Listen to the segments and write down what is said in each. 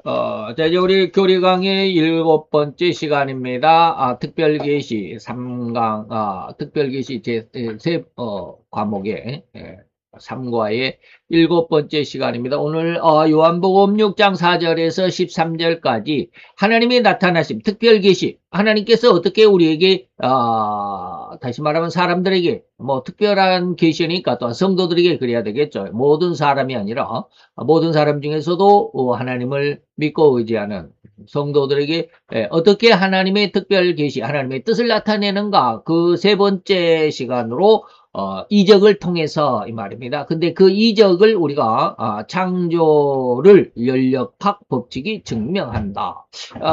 자, 이제 우리 교리 강의 7번째 시간입니다. 특별 계시 3강, 특별 계시 과목의 3과의 7번째 시간입니다. 오늘 요한복음 6장 4절에서 13절까지 하나님이 나타나심, 특별 계시, 하나님께서 어떻게 우리에게 다시 말하면 사람들에게 뭐 특별한 계시니까 또 성도들에게 그래야 되겠죠. 모든 사람이 아니라 모든 사람 중에서도 하나님을 믿고 의지하는 성도들에게 어떻게 하나님의 특별 계시, 하나님의 뜻을 나타내는가, 그 세 번째 시간으로 이적을 통해서 이 말입니다. 근데 그 이적을 우리가 창조를 연력학 법칙이 증명한다.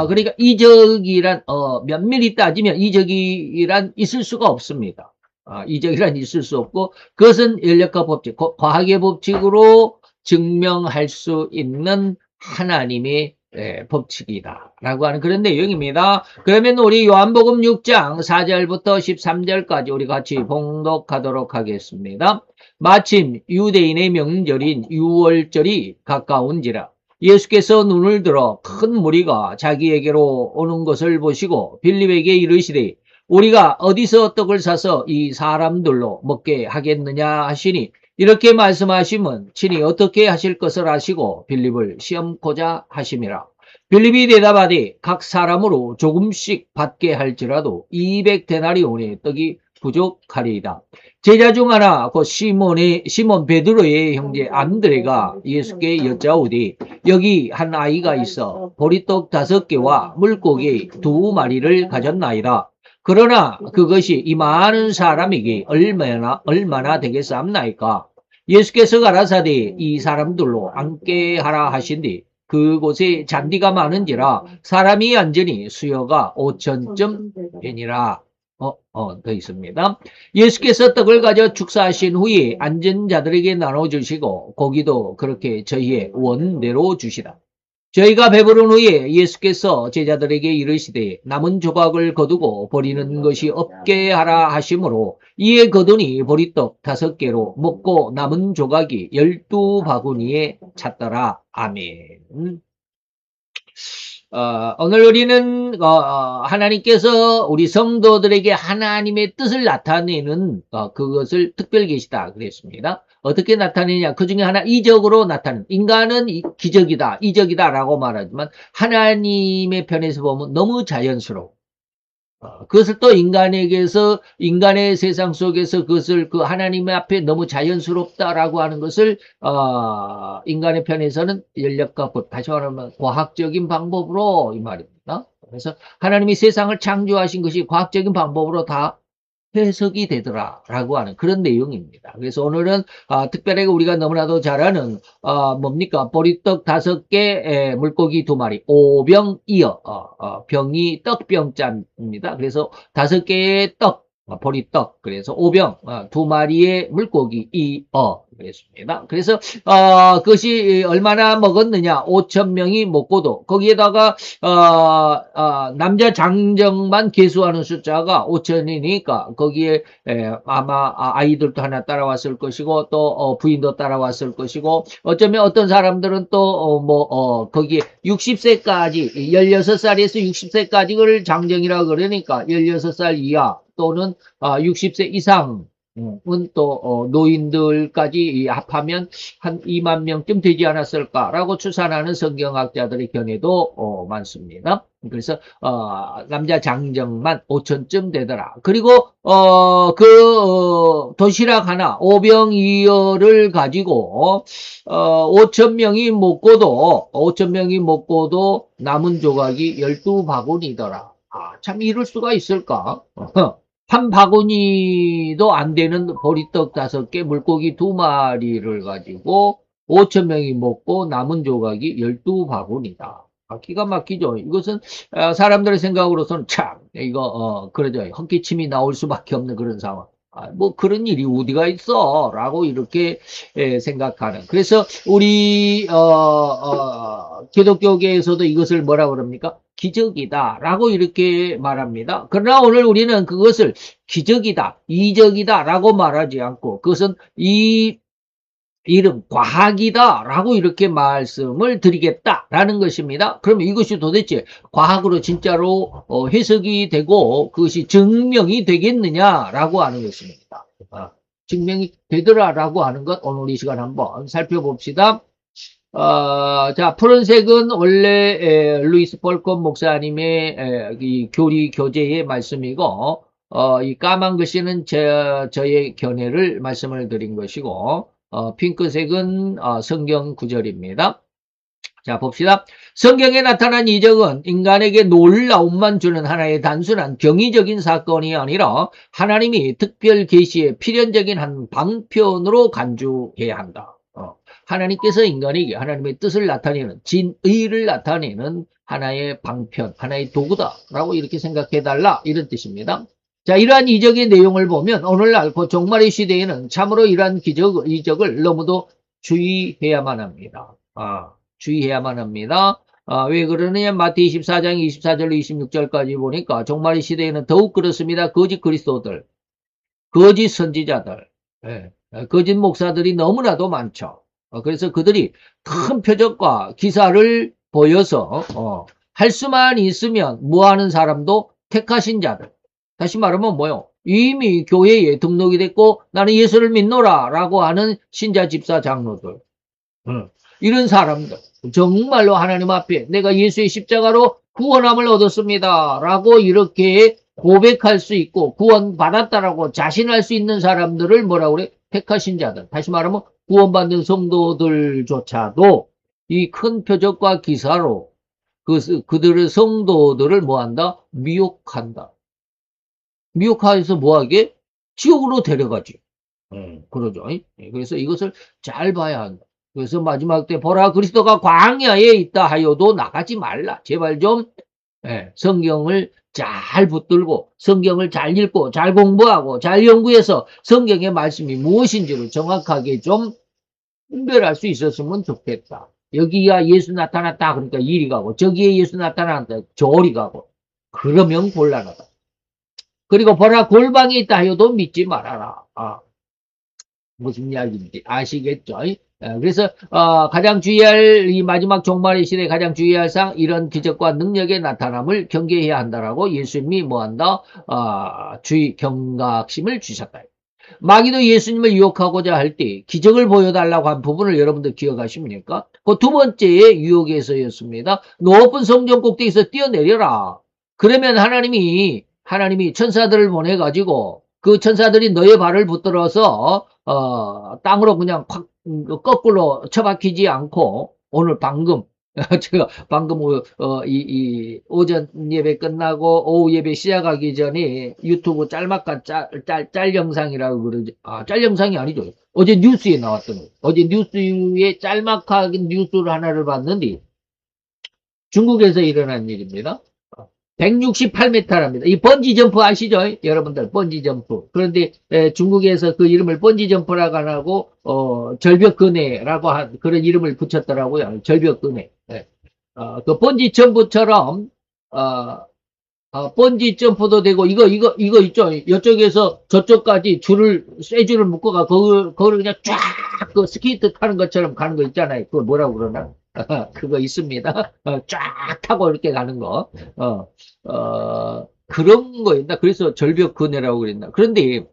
그러니까 이적이란 면밀히 따지면 이적이란 있을 수가 없습니다. 이적이란 있을 수 없고 그것은 연력학 법칙, 과학의 법칙으로 증명할 수 있는 하나님의 법칙이다 라고 하는 그런 내용입니다. 그러면 우리 요한복음 6장 4절부터 13절까지 우리 같이 봉독하도록 하겠습니다. 마침 유대인의 명절인 유월절이 가까운지라 예수께서 눈을 들어 큰 무리가 자기에게로 오는 것을 보시고 빌립에게 이르시되 우리가 어디서 떡을 사서 이 사람들로 먹게 하겠느냐 하시니 이렇게 말씀하시면 친히 어떻게 하실 것을 아시고 빌립을 시험코자 하심이라. 빌립이 대답하되 각 사람으로 조금씩 받게 할지라도 200데나리온의 떡이 부족하리이다. 제자 중 하나 곧 시몬 베드로의 형제 안드레가 예수께 여짜오되 여기 한 아이가 있어 보리떡 5개와 물고기 2마리를 가졌나이다. 그러나 그것이 이 많은 사람에게 얼마나 되겠사옵나이까? 예수께서 가라사대 이 사람들로 앉게 하라 하신뒤 그곳에 잔디가 많은지라 사람이 앉으니 수요가 5천쯤 되니라. 더 있습니다. 예수께서 떡을 가져 축사하신 후에 앉은 자들에게 나눠주시고 고기도 그렇게 저희의 원대로 주시다. 저희가 배부른 후에 예수께서 제자들에게 이르시되 남은 조각을 거두고 버리는 것이 없게 하라 하심으로 이에 거두니 보리떡 5개로 먹고 남은 조각이 12바구니에 찼더라. 아멘. 오늘 우리는 하나님께서 우리 성도들에게 하나님의 뜻을 나타내는 그것을 특별 계시다 그랬습니다. 어떻게 나타내냐? 그 중에 하나 이적으로 나타내는. 인간은 기적이다, 이적이다 라고 말하지만 하나님의 편에서 보면 너무 자연스러워. 그것을 또 인간의 세상 속에서 그것을 그 하나님 앞에 너무 자연스럽다라고 하는 것을 인간의 편에서는 연력과 다시 말하면 과학적인 방법으로 이 말입니다. 그래서 하나님이 세상을 창조하신 것이 과학적인 방법으로 다 해석이 되더라라고 하는 그런 내용입니다. 그래서 오늘은 특별하게 우리가 너무나도 잘 아는 뭡니까? 보리떡 5개, 물고기 2마리, 오병이어 병이 떡병자입니다. 그래서 5개의 떡, 보리떡, 그래서 오병, 2마리의 물고기 그랬습니다. 그래서 그것이 얼마나 먹었느냐? 5,000명이 먹고도 거기에다가 남자 장정만 계수하는 숫자가 5,000이니까 거기에 아마 아이들도 하나 따라왔을 것이고 또 부인도 따라왔을 것이고 어쩌면 어떤 사람들은 또 거기에 60세까지 16살에서 60세까지를 장정이라 그러니까 16살 이하 또는 60세 이상 또 노인들까지 합하면 한 2만 명쯤 되지 않았을까라고 추산하는 성경학자들의 견해도 많습니다. 그래서 남자 장정만 5천쯤 되더라. 그리고 도시락 하나 오병이어를 가지고 5천 명이 먹고도 남은 조각이 12바구니더라. 참 이럴 수가 있을까? 한 바구니도 안 되는 보리떡 5개, 물고기 2마리를 가지고 5,000명이 먹고 남은 조각이 12바구니다. 기가 막히죠. 이것은 사람들의 생각으로서는 참 이거 그러죠. 헛기침이 나올 수밖에 없는 그런 상황. 뭐 그런 일이 어디가 있어 라고 이렇게 생각하는. 그래서 우리 기독교계에서도 이것을 뭐라 그럽니까? 기적이다 라고 이렇게 말합니다. 그러나 오늘 우리는 그것을 기적이다, 이적이다 라고 말하지 않고 그것은 이 이름 과학이다라고 이렇게 말씀을 드리겠다라는 것입니다. 그러면 이것이 도대체 과학으로 진짜로 해석이 되고 그것이 증명이 되겠느냐라고 하는 것입니다. 증명이 되더라라고 하는 것 오늘 이 시간 한번 살펴봅시다. 자, 푸른색은 원래 루이스 폴콘 목사님의 이 교리 교재의 말씀이고 이 까만 글씨는 저의 견해를 말씀을 드린 것이고 핑크색은 성경 구절입니다. 자, 봅시다. 성경에 나타난 이적은 인간에게 놀라움만 주는 하나의 단순한 경이적인 사건이 아니라 하나님이 특별 계시의 필연적인 한 방편으로 간주해야 한다. 하나님께서 인간에게 하나님의 뜻을 나타내는 진의를 나타내는 하나의 방편, 하나의 도구다라고 이렇게 생각해달라 이런 뜻입니다. 자, 이러한 이적의 내용을 보면 오늘날 그 종말의 시대에는 참으로 이러한 이적을 너무도 주의해야만 합니다. 주의해야만 합니다. 왜 그러느냐? 마태이 24장 24절로 26절까지 보니까 종말의 시대에는 더욱 그렇습니다. 거짓 그리스도들, 거짓 선지자들, 거짓 목사들이 너무나도 많죠. 그래서 그들이 큰 표적과 기사를 보여서 할 수만 있으면 뭐하는 사람도 택하신 자들, 다시 말하면 뭐요? 이미 교회에 등록이 됐고 나는 예수를 믿노라 라고 하는 신자 집사 장로들, 이런 사람들 정말로 하나님 앞에 내가 예수의 십자가로 구원함을 얻었습니다 라고 이렇게 고백할 수 있고 구원받았다라고 자신할 수 있는 사람들을 뭐라고 그래? 택하신 자들. 다시 말하면 구원받는 성도들조차도 이 큰 표적과 기사로 그들의 성도들을 뭐한다? 미혹한다. 미혹해서 뭐하게? 지옥으로 데려가지. 그러죠. 그래서 이것을 잘 봐야 한다. 그래서 마지막 때 보라 그리스도가 광야에 있다 하여도 나가지 말라. 제발 좀 성경을 잘 붙들고 성경을 잘 읽고 잘 공부하고 잘 연구해서 성경의 말씀이 무엇인지를 정확하게 좀 분별할 수 있었으면 좋겠다. 여기야 예수 나타났다 그러니까 이리 가고 저기에 예수 나타났다 저리 가고 그러면 곤란하다. 그리고 보라 골방이 있다 하여도 믿지 말아라. 무슨 이야기인지 아시겠죠? 그래서 가장 주의할 이 마지막 종말의 시대에 가장 주의할 사항 이런 기적과 능력의 나타남을 경계해야 한다라고 예수님이 뭐한다? 주의 경각심을 주셨다. 마귀도 예수님을 유혹하고자 할 때 기적을 보여달라고 한 부분을 여러분들 기억하십니까? 그 두 번째의 유혹에서였습니다. 높은 성전 꼭대기에서 뛰어내려라. 그러면 하나님이 천사들을 보내가지고 그 천사들이 너의 발을 붙들어서 땅으로 그냥 거꾸로 처박히지 않고 오늘 방금 제가 방금 오전 예배 끝나고 오후 예배 시작하기 전에 유튜브 짤 영상이라고 그러죠. 짤 영상이 아니죠. 어제 뉴스에 나왔던 거예요. 어제 뉴스에 짤막하게 뉴스를 하나를 봤는데 중국에서 일어난 일입니다. 168m랍니다. 이 번지 점프 아시죠? 여러분들 번지 점프. 그런데 중국에서 그 이름을 번지 점프라고 안 하고 절벽 근해라고 한 그런 이름을 붙였더라고요. 절벽 근해. 그 번지 점프처럼 번지 점프도 되고 이거 있죠? 이쪽에서 저쪽까지 쇠 줄을 묶어가 그걸 그냥 쫙 그 스케이트 타는 것처럼 가는 거 있잖아요. 그걸 뭐라고 그러나? 그거 있습니다. 쫙 타고 이렇게 가는 거. 그런 거였나? 그래서 절벽 근해라고 그랬나? 그런데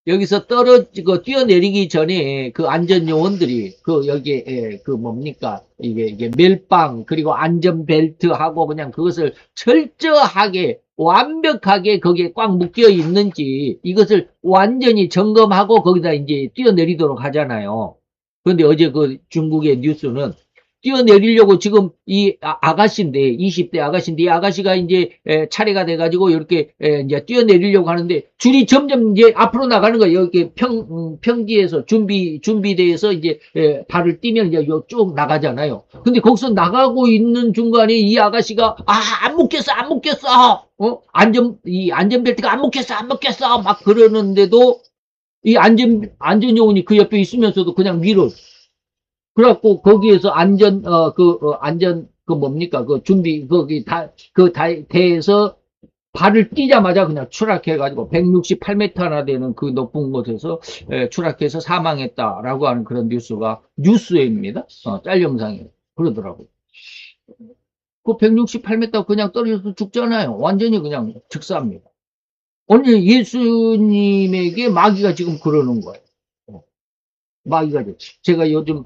여기서 떨어지고 뛰어내리기 전에 그 안전요원들이 여기에 그 뭡니까? 이게 멜빵 그리고 안전벨트하고 그냥 그것을 철저하게 완벽하게 거기에 꽉 묶여 있는지 이것을 완전히 점검하고 거기다 이제 뛰어내리도록 하잖아요. 그런데 어제 그 중국의 뉴스는 뛰어내리려고 지금 이 아가씨인데 20대 아가씨인데 이 아가씨가 이제 차례가 돼가지고 이렇게 이제 뛰어내리려고 하는데 줄이 점점 이제 앞으로 나가는 거예요. 이렇게 평지에서 준비대에서 이제 발을 띄면 이제 쭉 나가잖아요. 근데 거기서 나가고 있는 중간에 이 아가씨가 안 묶였어. 이 안전벨트가 안 묶였어 막 그러는데도 이 안전요원이 그 옆에 있으면서도 그냥 위로 그래갖고, 거기에서 뭡니까, 대에서 발을 띄자마자 그냥 추락해가지고 168m나 되는 그 높은 곳에서 추락해서 사망했다라고 하는 그런 뉴스가 뉴스입니다. 짤 영상이에요. 그러더라고요. 그 168m 그냥 떨어져서 죽잖아요. 완전히 그냥 즉사합니다. 오늘 예수님에게 마귀가 지금 그러는 거예요. 마귀가 제가 요즘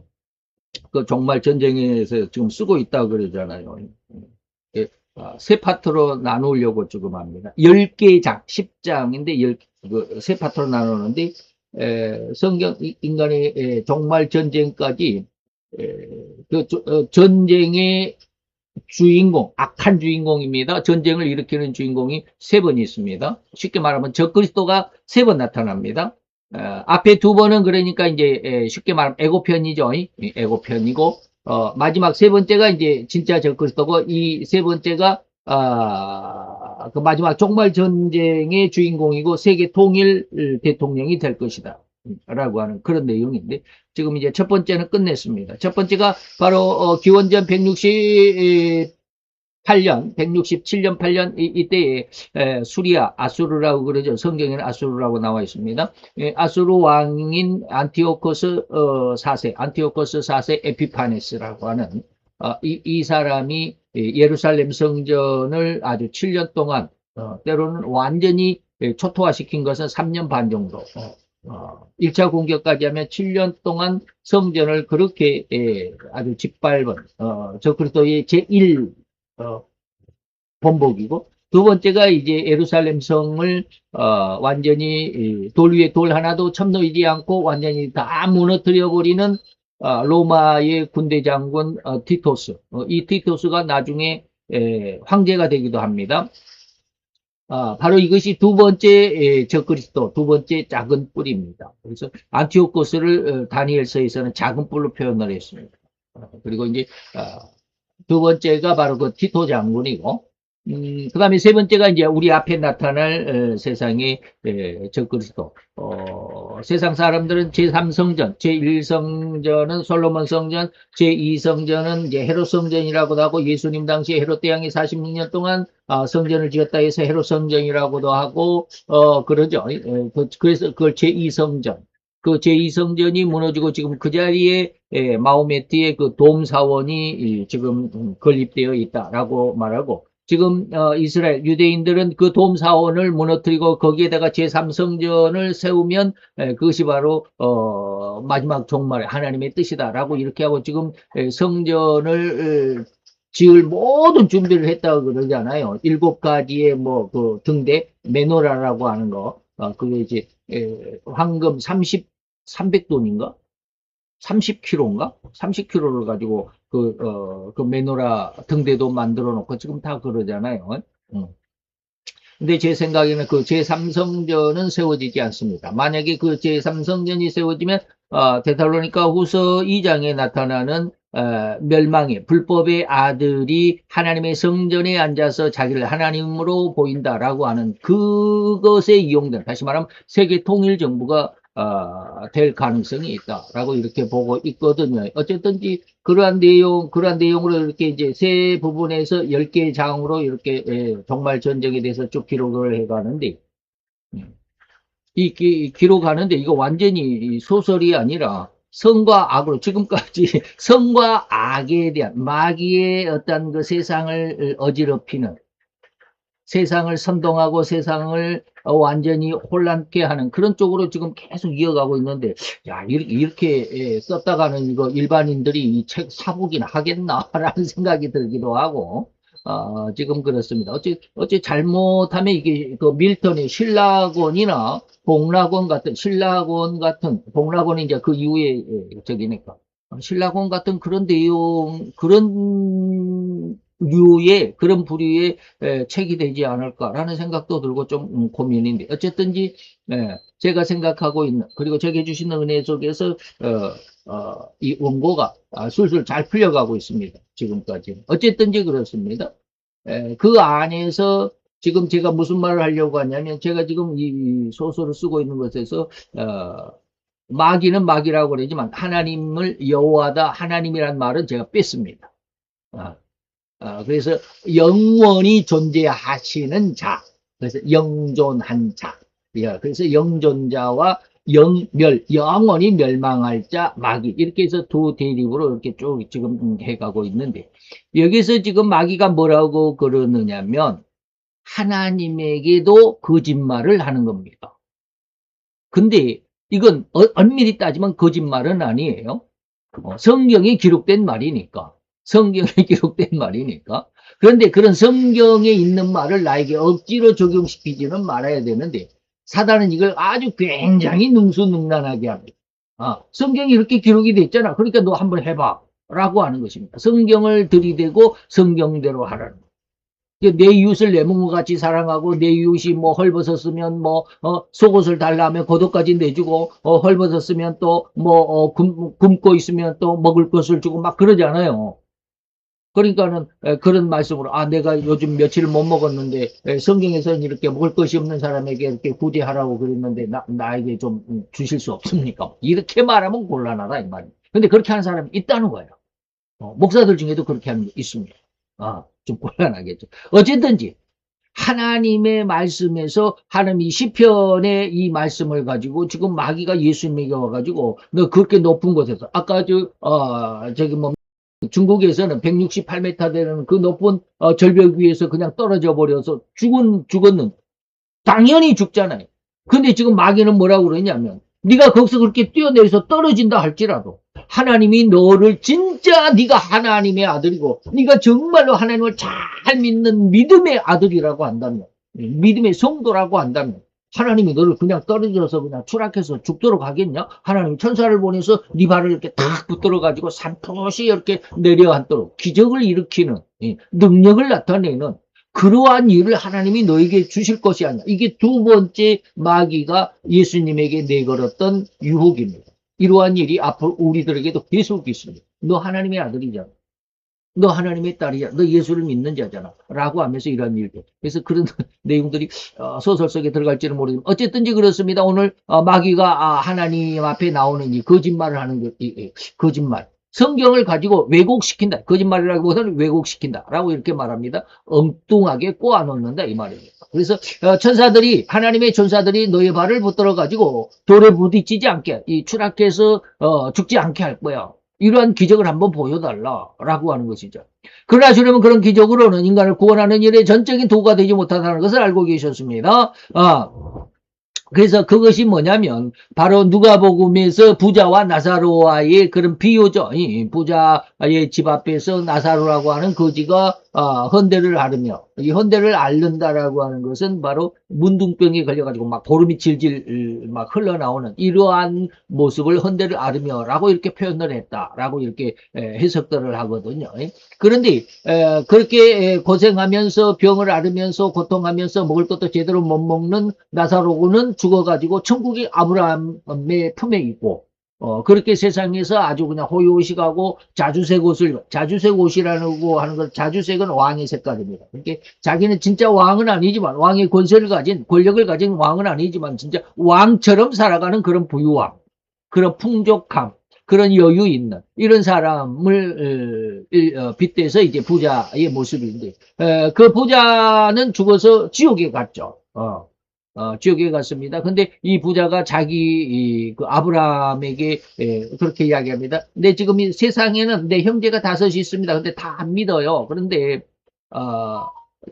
그 정말 전쟁에서 지금 쓰고 있다 그러잖아요. 예, 세 파트로 나누려고 지금 합니다. 10개 장, 10장인데 세 파트로 나누는데 성경 인간의 정말 전쟁까지 전쟁의 주인공, 악한 주인공입니다. 전쟁을 일으키는 주인공이 세 번 있습니다. 쉽게 말하면 적그리스도가 세 번 나타납니다. 앞에 두 번은 그러니까 이제 쉽게 말하면 애고편이죠. 애고편이고 마지막 세 번째가 이제 진짜 적그리스도고 이 세 번째가 그 마지막 종말 전쟁의 주인공이고 세계 통일 대통령이 될 것이다. 라고 하는 그런 내용인데 지금 이제 첫 번째는 끝냈습니다. 첫 번째가 바로 기원전 167년 8년 이때에 수리아 아수르라고 그러죠. 성경에는 아수르라고 나와 있습니다. 아수르 왕인 안티오코스 4세 안티오코스 4세 에피파네스라고 하는 이 사람이 예루살렘 성전을 아주 7년 동안 때로는 완전히 초토화시킨 것은 3년 반 정도 1차 공격까지 하면 7년 동안 성전을 그렇게 아주 짓밟은 적그리스도의 제1 본복이고 두 번째가 이제 예루살렘 성을 완전히 돌 위에 돌 하나도 첨놓이지 않고 완전히 다 무너뜨려 버리는 로마의 군대 장군 티토스. 이 티토스가 나중에 황제가 되기도 합니다. 바로 이것이 두 번째 적그리스도, 두 번째 작은 뿔입니다. 그래서 안티오코스를 다니엘서에서는 작은 뿔로 표현을 했습니다. 그리고 이제 두 번째가 바로 그 티토 장군이고, 그 다음에 세 번째가 이제 우리 앞에 나타날 세상의 적그리스도. 세상 사람들은 제3성전, 제1성전은 솔로몬 성전, 제2성전은 이제 헤롯 성전이라고도 하고 예수님 당시에 헤롯 대왕이 46년 동안 성전을 지었다 해서 헤롯 성전이라고도 하고 그러죠. 그래서 그걸 제2성전. 그 제2성전이 무너지고 지금 그 자리에 마호메트의 그 돔 사원이 지금 건립되어 있다라고 말하고 지금 이스라엘 유대인들은 그 돔 사원을 무너뜨리고 거기에다가 제3성전을 세우면 그것이 바로 마지막 종말의 하나님의 뜻이다라고 이렇게 하고 지금 성전을 지을 모든 준비를 했다고 그러잖아요. 7가지의 뭐 그 등대 메노라라고 하는 거 그게 이제 황금 300돈인가? 30kg인가? 30kg를 가지고 그 메노라 등대도 만들어 놓고 지금 다 그러잖아요. 근데 제 생각에는 그 제3성전은 세워지지 않습니다. 만약에 그 제3성전이 세워지면 데살로니가 후서 2장에 나타나는 멸망의 불법의 아들이 하나님의 성전에 앉아서 자기를 하나님으로 보인다라고 하는 그것에 이용된 다시 말하면 세계 통일 정부가 될 가능성이 있다라고 이렇게 보고 있거든요. 어쨌든지 그러한 내용으로 이렇게 이제 세 부분에서 10개 장으로 이렇게 정말 전쟁에 대해서 쭉 기록을 해가는데 이 기록하는데 이거 완전히 소설이 아니라 성과 악으로 지금까지 성과 악에 대한 마귀의 어떤 그 세상을 어지럽히는 세상을 선동하고 세상을 완전히 혼란케 하는 그런 쪽으로 지금 계속 이어가고 있는데, 야, 이렇게 썼다가는 이거 일반인들이 이 책 사보긴 하겠나라는 생각이 들기도 하고, 지금 그렇습니다. 어째 잘못하면 이게 그 밀턴의 신라곤이나 복락원 같은, 복락원이 이제 그 이후에 저기니까. 신라곤 같은 그런 내용, 그런 류의, 그런 부류의 책이 되지 않을까라는 생각도 들고 좀 고민인데, 어쨌든지, 제가 생각하고 있는, 그리고 제게 주시는 은혜 속에서, 이 원고가 술술 잘 풀려가고 있습니다. 지금까지. 어쨌든지 그렇습니다. 그 안에서 지금 제가 무슨 말을 하려고 하냐면, 제가 지금 이 소설을 쓰고 있는 것에서, 마귀는 마귀라고 그러지만, 하나님을 여호와다, 하나님이란 말은 제가 뺐습니다. 그래서 영원히 존재하시는 자, 그래서 영존한 자. 예, 그래서 영존자와 영멸, 영원히 멸망할 자, 마귀. 이렇게 해서 두 대립으로 이렇게 쭉 지금 해가고 있는데, 여기서 지금 마귀가 뭐라고 그러느냐면, 하나님에게도 거짓말을 하는 겁니다. 근데 이건 엄밀히 따지면 거짓말은 아니에요. 성경에 기록된 말이니까. 성경에 기록된 말이니까. 그런데 그런 성경에 있는 말을 나에게 억지로 적용시키지는 말아야 되는데, 사단은 이걸 아주 굉장히 능수능란하게 합니다. 성경이 이렇게 기록이 됐잖아. 그러니까 너 한번 해봐. 라고 하는 것입니다. 성경을 들이대고 성경대로 하라는 거예요. 내 이웃을 내 몸과 같이 사랑하고, 내 이웃이 뭐 헐벗었으면 속옷을 달라면 겉옷까지 내주고, 헐벗었으면 또 굶고 있으면 또 먹을 것을 주고 막 그러잖아요. 그러니까는 그런 말씀으로 내가 요즘 며칠 못 먹었는데 성경에서는 이렇게 먹을 것이 없는 사람에게 이렇게 구제하라고 그랬는데 나에게 좀 주실 수 없습니까? 이렇게 말하면 곤란하다 이 말이에요. 근데 그렇게 하는 사람이 있다는 거예요. 목사들 중에도 그렇게 하는 게 있습니다. 좀 곤란하겠죠. 어쨌든지 하나님의 말씀에서 하나님이 시편의 이 말씀을 가지고 지금 마귀가 예수님에게 와가지고 너 그렇게 높은 곳에서 아까 저기 중국에서는 168m 되는 그 높은 절벽 위에서 그냥 떨어져 버려서 죽었는 당연히 죽잖아요. 근데 지금 마귀는 뭐라고 그러냐면 네가 거기서 그렇게 뛰어내려서 떨어진다 할지라도 하나님이 너를 진짜 네가 하나님의 아들이고 네가 정말로 하나님을 잘 믿는 믿음의 아들이라고 한다면, 믿음의 성도라고 한다면 하나님이 너를 그냥 떨어져서 그냥 추락해서 죽도록 하겠냐? 하나님이 천사를 보내서 네 발을 이렇게 탁 붙들어 가지고 산토시 이렇게 내려앉도록 기적을 일으키는 능력을 나타내는 그러한 일을 하나님이 너에게 주실 것이 아니야. 이게 두 번째 마귀가 예수님에게 내걸었던 유혹입니다. 이러한 일이 앞으로 우리들에게도 계속 있습니다. 너 하나님의 아들이잖아. 너 하나님의 딸이야. 너 예수를 믿는 자잖아. 라고 하면서 이런 일들. 그래서 그런 내용들이 소설 속에 들어갈지는 모르지만 어쨌든지 그렇습니다. 오늘 마귀가 하나님 앞에 나오는 이 거짓말을 하는 것, 거짓말. 성경을 가지고 왜곡시킨다. 거짓말이라기보다는 왜곡시킨다. 라고 이렇게 말합니다. 엉뚱하게 꼬아놓는다. 이 말입니다. 그래서 천사들이 하나님의 천사들이 너의 발을 붙들어 가지고 돌에 부딪히지 않게 이 추락해서 죽지 않게 할 거야. 이러한 기적을 한번 보여달라라고 하는 것이죠. 그러나 주님은 그런 기적으로는 인간을 구원하는 일에 전적인 도구가 되지 못한다는 것을 알고 계셨습니다. 그래서 그것이 뭐냐면 바로 누가복음에서 부자와 나사로와의 그런 비유죠. 부자의 집 앞에서 나사로라고 하는 거지가 헌대를 앓으며, 이 헌대를 앓는다라고 하는 것은 바로 문둥병에 걸려가지고 막 보름이 질질 막 흘러나오는 이러한 모습을 헌대를 앓으며라고 이렇게 표현을 했다라고 이렇게 해석들을 하거든요. 그런데 그렇게 고생하면서 병을 앓으면서 고통하면서 먹을 것도 제대로 못 먹는 나사로는 죽어가지고 천국이 아브라함의 품에 있고, 그렇게 세상에서 아주 그냥 호요시가고 자주색 옷을, 자주색 옷이라고 하는 건 자주색은 왕의 색깔입니다. 그러니까 자기는 진짜 왕은 아니지만, 왕의 권세를 가진, 권력을 가진 왕은 아니지만, 진짜 왕처럼 살아가는 그런 부유함, 그런 풍족함, 그런 여유 있는, 이런 사람을 빗대서 이제 부자의 모습인데, 그 부자는 죽어서 지옥에 갔죠. 지옥에 갔습니다. 근데 이 부자가 그 아브라함에게 그렇게 이야기합니다. 근데 지금 이 세상에는 내 형제가 5이 있습니다. 근데 다 안 믿어요. 그런데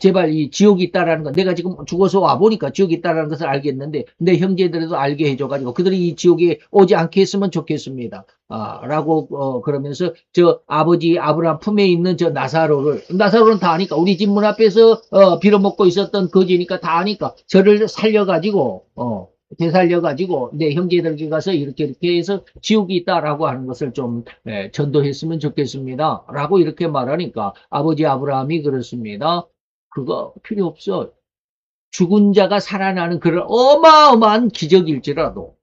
제발 이 지옥이 있다라는 거, 내가 지금 죽어서 와보니까 지옥이 있다라는 것을 알겠는데 내 형제들도 알게 해줘가지고 그들이 이 지옥에 오지 않게 했으면 좋겠습니다. 라고 그러면서 저 아버지 아브라함 품에 있는 저 나사로는 다 아니까, 우리 집 문 앞에서 빌어먹고 있었던 거지니까 다 아니까 저를 살려가지고 되살려가지고 내 형제들에게 가서 이렇게 해서 지옥이 있다라고 하는 것을 좀 전도했으면 좋겠습니다. 라고 이렇게 말하니까 아버지 아브라함이 그렇습니다. 그거 필요 없어. 죽은 자가 살아나는 그런 어마어마한 기적일지라도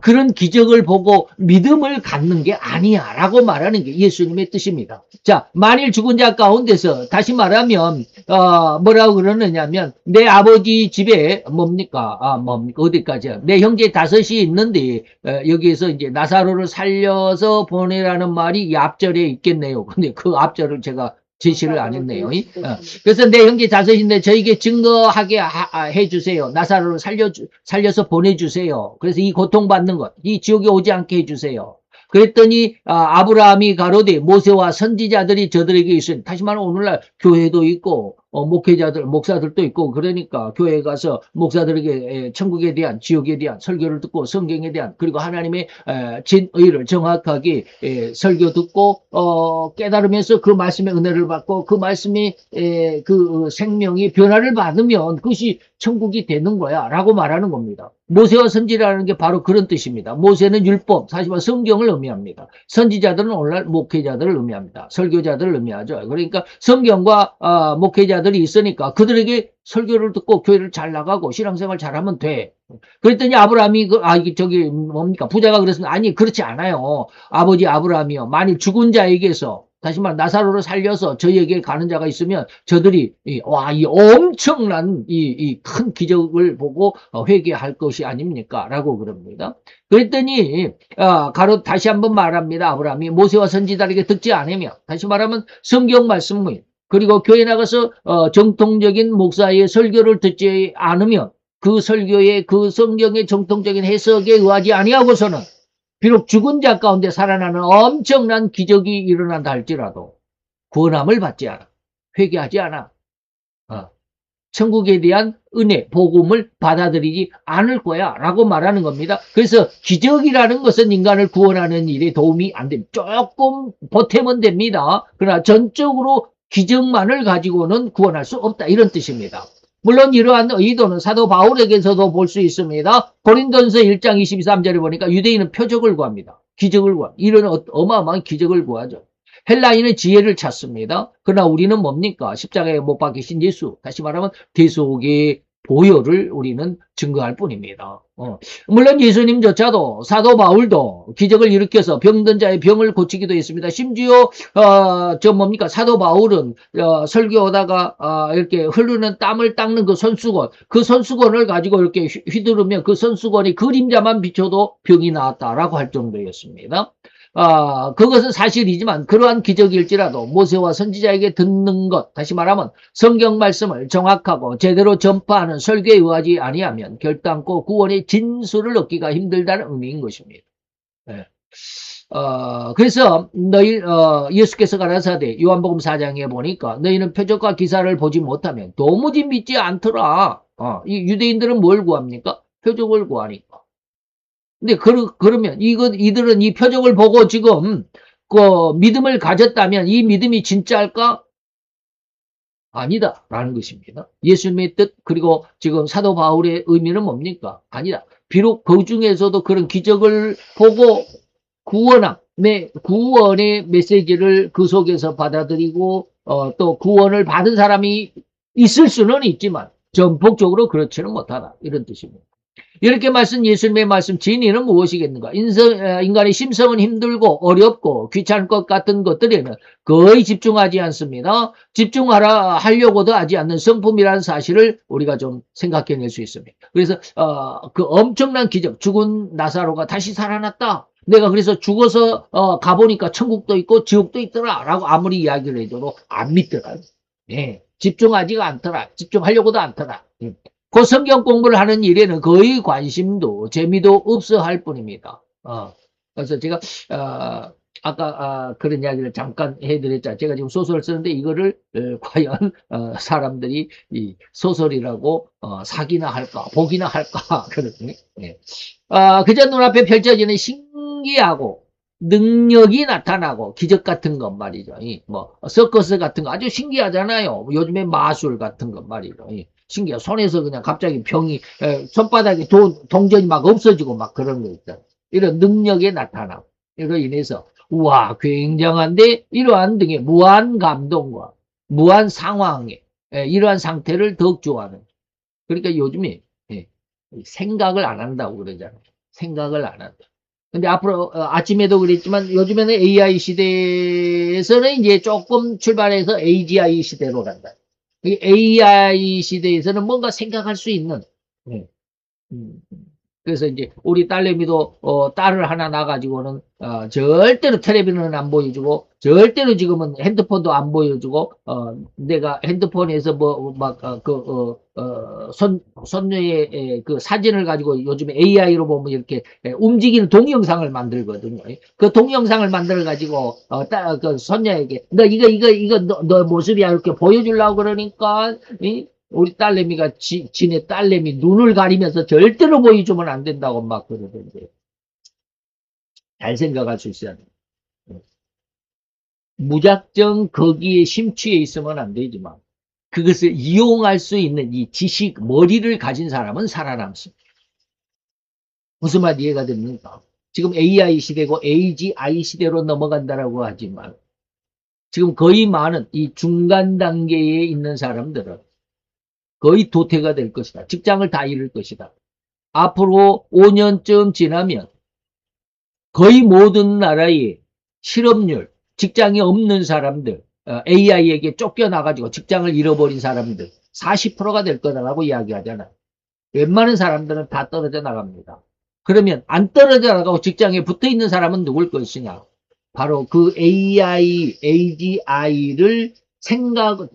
그런 기적을 보고 믿음을 갖는 게 아니야 라고 말하는 게 예수님의 뜻입니다. 자, 만일 죽은 자 가운데서 다시 말하면 뭐라고 그러느냐면 내 아버지 집에 뭡니까 어디까지야, 내 형제 5이 있는데 여기에서 이제 나사로를 살려서 보내라는 말이 이 앞절에 있겠네요. 근데 그 앞절을 제가 제시를 안 했네요. 그래서 내 형제 자손인데 저에게 증거하게 해주세요. 나사로를 살려서 보내주세요. 그래서 이 고통받는 것, 이 지옥에 오지 않게 해주세요. 그랬더니 아브라함이 가로되 모세와 선지자들이 저들에게 있으니, 다시 말하면 오늘날 교회도 있고 목회자들, 목사들도 있고, 그러니까 교회에 가서 목사들에게 천국에 대한, 지옥에 대한 설교를 듣고 성경에 대한, 그리고 하나님의 진의를 정확하게 설교 듣고 깨달으면서 그 말씀의 은혜를 받고 그 말씀이 그 생명이 변화를 받으면 그것이 천국이 되는 거야 라고 말하는 겁니다. 모세와 선지라는 게 바로 그런 뜻입니다. 모세는 율법, 사실 성경을 의미합니다. 선지자들은 오늘날 목회자들을 의미합니다. 설교자들을 의미하죠. 그러니까 성경과 목회자들이 있으니까 그들에게 설교를 듣고 교회를 잘 나가고 신앙생활 잘하면 돼. 그랬더니 아브라함이 저기 뭡니까, 부자가 그랬습니다. 아니, 그렇지 않아요. 아버지 아브라함이요, 만일 죽은 자에게서, 다시 말해 나사로를 살려서 저희에게 가는 자가 있으면 저들이 이 엄청난 이 큰 기적을 보고 회개할 것이 아닙니까? 라고 그럽니다. 그랬더니 다시 한번 말합니다. 아브라함이 모세와 선지자에게 듣지 않으면, 다시 말하면 성경 말씀을, 그리고 교회 나가서 정통적인 목사의 설교를 듣지 않으면, 그 설교의, 그 성경의 정통적인 해석에 의하지 아니하고서는 비록 죽은 자 가운데 살아나는 엄청난 기적이 일어난다 할지라도 구원함을 받지 않아, 회개하지 않아, 천국에 대한 은혜, 복음을 받아들이지 않을 거야 라고 말하는 겁니다. 그래서 기적이라는 것은 인간을 구원하는 일에 도움이 안 됩니다. 조금 보태면 됩니다. 그러나 전적으로 기적만을 가지고는 구원할 수 없다, 이런 뜻입니다. 물론 이러한 의도는 사도 바울에게서도 볼 수 있습니다. 고린도전서 1장 23절에 보니까 유대인은 표적을 구합니다. 기적을 구합니다. 이런 어마어마한 기적을 구하죠. 헬라인은 지혜를 찾습니다. 그러나 우리는 뭡니까? 십자가에 못 박히신 예수, 다시 말하면 대속의 보혈을 우리는 증거할 뿐입니다. 물론 예수님조차도, 사도 바울도 기적을 일으켜서 병든 자의 병을 고치기도 했습니다. 심지어 사도 바울은 설교하다가 이렇게 흐르는 땀을 닦는 그 손수건을 가지고 이렇게 휘두르면 그 손수건이 그림자만 비춰도 병이 나았다라고 할 정도였습니다. 그것은 사실이지만 그러한 기적일지라도 모세와 선지자에게 듣는 것, 다시 말하면 성경 말씀을 정확하고 제대로 전파하는 설교에 의하지 아니하면 결단코 구원의 진수를 얻기가 힘들다는 의미인 것입니다. 네. 그래서 예수께서 가라사대 요한복음 4장에 보니까 너희는 표적과 기사를 보지 못하면 도무지 믿지 않더라. 이 유대인들은 뭘 구합니까? 표적을 구하니까. 근데 그러면 이들은 이 표적을 보고 지금 그 믿음을 가졌다면 이 믿음이 진짜일까? 아니다 라는 것입니다. 예수님의 뜻, 그리고 지금 사도 바울의 의미는 뭡니까? 아니다. 비록 그 중에서도 그런 기적을 보고 구원의 메시지를 그 속에서 받아들이고 또 구원을 받은 사람이 있을 수는 있지만 전폭적으로 그렇지는 못하다, 이런 뜻입니다. 이렇게 예수님의 말씀 진리는 무엇이겠는가? 인간의 심성은 힘들고 어렵고 귀찮을 것 같은 것들에는 거의 집중하지 않습니다. 하려고도 하지 않는 성품이라는 사실을 우리가 좀 생각해낼 수 있습니다. 그래서 그 엄청난 기적, 죽은 나사로가 다시 살아났다, 내가 그래서 죽어서 가보니까 천국도 있고 지옥도 있더라 라고 아무리 이야기를 해줘도 안 믿더라. 네, 집중하지가 않더라. 집중하려고도 않더라. 그 성경 공부를 하는 일에는 거의 관심도 재미도 없어 할 뿐입니다. 그래서 제가 아까 그런 이야기를 잠깐 해드렸잖아요. 제가 지금 소설을 쓰는데 이거를 과연 사람들이 이 소설이라고 사기나 할까, 보기나 할까 그러더니 그저 눈앞에 펼쳐지는 신기하고 능력이 나타나고 기적 같은 것 말이죠. 서커스 같은 거 아주 신기하잖아요. 요즘에 마술 같은 것 말이죠. 신기해. 손에서 그냥 갑자기 손바닥에 동전이 막 없어지고 막 그런 거 있잖아요. 이런 능력에 나타나고, 이로 인해서, 우와, 굉장한데, 이러한 등의 무한 감동과 무한 상황에, 이러한 상태를 더욱 좋아하는. 그러니까 요즘에, 생각을 안 한다고 그러잖아요. 생각을 안 한다. 근데 앞으로, 아침에도 그랬지만, 요즘에는 AI 시대에서는 이제 조금 출발해서 AGI 시대로 간다. AI 시대에서는 뭔가 생각할 수 있는, 그래서 이제 우리 딸내미도 딸을 하나 낳아가지고는 절대로 텔레비전은 안 보여주고 절대로 지금은 핸드폰도 안 보여주고 내가 핸드폰에서 손녀의 그 사진을 가지고 요즘에 AI로 보면 이렇게 움직이는 동영상을 만들거든요. 그 동영상을 만들어 가지고 그 손녀에게 너 이거 너 모습이야 이렇게 보여주려고 그러니까 우리 딸내미가 지네 딸내미 눈을 가리면서 절대로 보여주면 안 된다고 막 그러던데. 잘 생각할 수 있어야 돼. 무작정 거기에 심취해 있으면 안 되지만 그것을 이용할 수 있는 이 지식, 머리를 가진 사람은 살아남습니다. 무슨 말 이해가 됩니까? 지금 AI 시대고 AGI 시대로 넘어간다라고 하지만 지금 거의 많은 이 중간 단계에 있는 사람들은 거의 도태가 될 것이다. 직장을 다 잃을 것이다. 앞으로 5년쯤 지나면 거의 모든 나라의 실업률, 직장이 없는 사람들, AI에게 쫓겨나가지고 직장을 잃어버린 사람들 40%가 될 거다라고 이야기하잖아요. 웬만한 사람들은 다 떨어져 나갑니다. 그러면 안 떨어져 나가고 직장에 붙어 있는 사람은 누굴 것이냐? 바로 그 AI, AGI를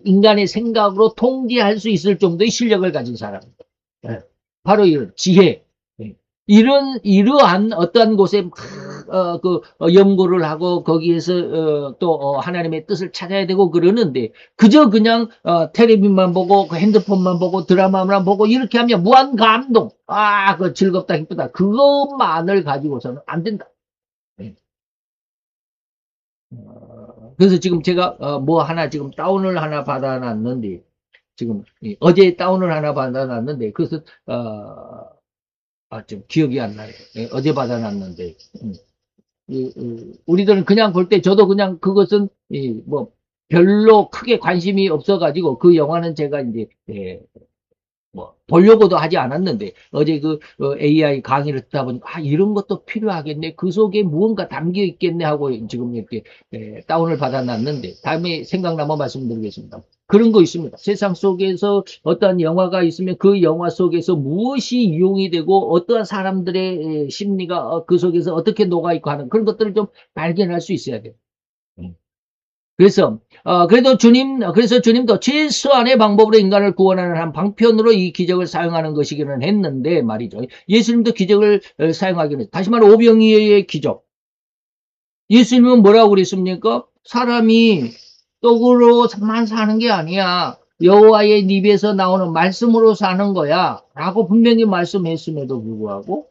인간의 생각으로 통제할 수 있을 정도의 실력을 가진 사람. 바로 이런 지혜. 이러한 어떠한 곳에 연구를 하고 거기에서 또 하나님의 뜻을 찾아야 되고 그러는데 그저 그냥 텔레비만 보고 핸드폰만 보고 드라마만 보고 이렇게 하면 무한 감동 그 즐겁다 기쁘다 그것만을 가지고서는 안 된다. 그래서 지금 제가 뭐 하나 지금 다운을 하나 받아놨는데 지금 어제 다운을 하나 받아놨는데 그것은 좀 기억이 안 나요. 어제 받아놨는데 우리들은 그냥 볼 때 저도 그냥 그것은 뭐 별로 크게 관심이 없어가지고 그 영화는 제가 이제 뭐 보려고도 하지 않았는데 어제 그 AI 강의를 듣다 보니까 이런 것도 필요하겠네. 그 속에 무언가 담겨 있겠네 하고 지금 이렇게 다운을 받아놨는데 다음에 생각나면 말씀드리겠습니다. 그런 거 있습니다. 세상 속에서 어떠한 영화가 있으면 그 영화 속에서 무엇이 이용이 되고 어떠한 사람들의 심리가 그 속에서 어떻게 녹아있고 하는 그런 것들을 좀 발견할 수 있어야 돼요. 그래서 그래서 주님도 최소한의 방법으로 인간을 구원하는 한 방편으로 이 기적을 사용하는 것이기는 했는데 말이죠. 예수님도 기적을 사용하기는 다시 말해 오병이어의 기적. 예수님은 뭐라고 그랬습니까? 사람이 떡으로만 사는 게 아니야. 여호와의 입에서 나오는 말씀으로 사는 거야. 라고 분명히 말씀했음에도 불구하고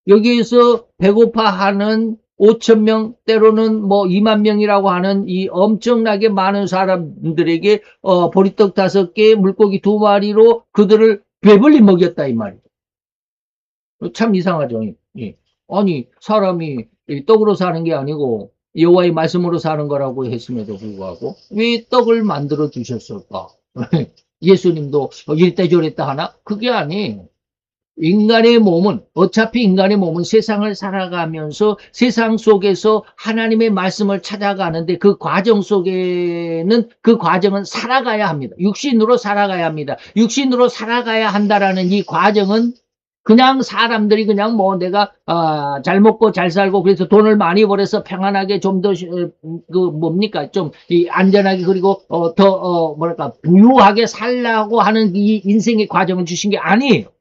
여기에서 배고파하는 5천 명 때로는 뭐 2만 명이라고 하는 이 엄청나게 많은 사람들에게 보리떡 5개 물고기 2마리로 그들을 배불리 먹였다 이 말이죠. 참 이상하죠. 예. 아니 사람이 떡으로 사는 게 아니고 여호와의 말씀으로 사는 거라고 했음에도 불구하고 왜 떡을 만들어 주셨을까? 예수님도 이랬다 저랬다 하나? 그게 아니에요. 인간의 몸은 어차피 인간의 몸은 세상을 살아가면서 세상 속에서 하나님의 말씀을 찾아가는데 그 과정 속에는 그 과정은 살아가야 합니다. 육신으로 살아가야 합니다. 육신으로 살아가야 한다라는 이 과정은 그냥 사람들이 그냥 뭐 내가 잘 먹고 잘 살고 그래서 돈을 많이 벌어서 평안하게 좀 더 그 뭡니까 좀 이 안전하게 그리고 더 뭐랄까 부유하게 살라고 하는 이 인생의 과정을 주신 게 아니에요.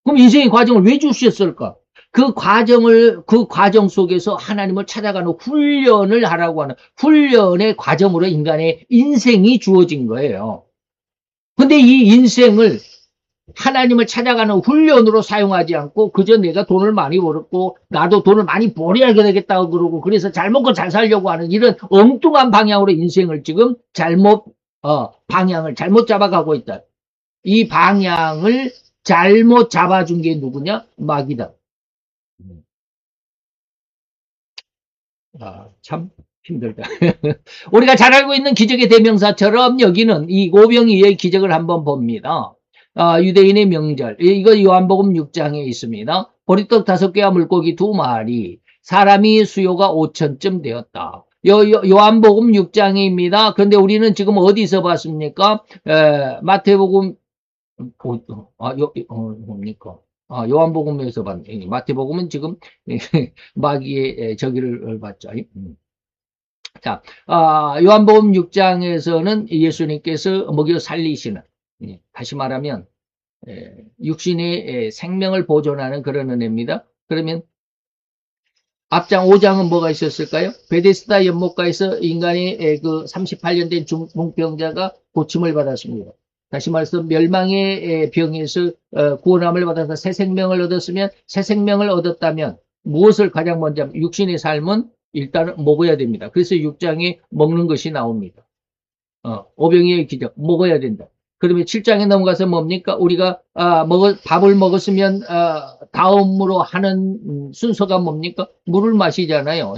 그럼 인생의 과정을 왜 주셨을까? 그 과정 속에서 하나님을 찾아가는 훈련을 하라고 하는 훈련의 과정으로 인간의 인생이 주어진 거예요. 근데 이 인생을 하나님을 찾아가는 훈련으로 사용하지 않고 그저 내가 돈을 많이 벌었고 나도 돈을 많이 벌어야 되겠다고 그러고 그래서 잘 먹고 잘 살려고 하는 이런 엉뚱한 방향으로 인생을 지금 방향을 잘못 잡아가고 있다. 이 방향을 잘못 잡아준 게 누구냐? 마귀다. 참 힘들다. 우리가 잘 알고 있는 기적의 대명사처럼 여기는 이 오병이어의 기적을 한번 봅니다. 유대인의 명절. 이거 요한복음 6장에 있습니다. 보리떡 5개와 물고기 2마리. 사람이 수요가 5천쯤 되었다. 요한복음 6장입니다. 그런데 우리는 지금 어디서 봤습니까? 마태복음 뭡니까? 요한복음에서 봤네. 마태복음은 지금 마귀의 저기를 봤죠. 자, 요한복음 6장에서는 예수님께서 먹여 살리시는, 다시 말하면 육신의 생명을 보존하는 그런 은혜입니다. 그러면 앞장 5장은 뭐가 있었을까요? 베데스다 연못가에서 인간의 그 38년 된 중풍병자가 고침을 받았습니다. 다시 말해서 멸망의 병에서 구원함을 받아서 새 생명을 얻었으면, 새 생명을 얻었다면 무엇을 가장 먼저 하면 육신의 삶은 일단 먹어야 됩니다. 그래서 6장에 먹는 것이 나옵니다. 오병이어의 기적 먹어야 된다. 그러면 7장에 넘어가서 뭡니까? 우리가 밥을 먹었으면 다음으로 하는 순서가 뭡니까? 물을 마시잖아요.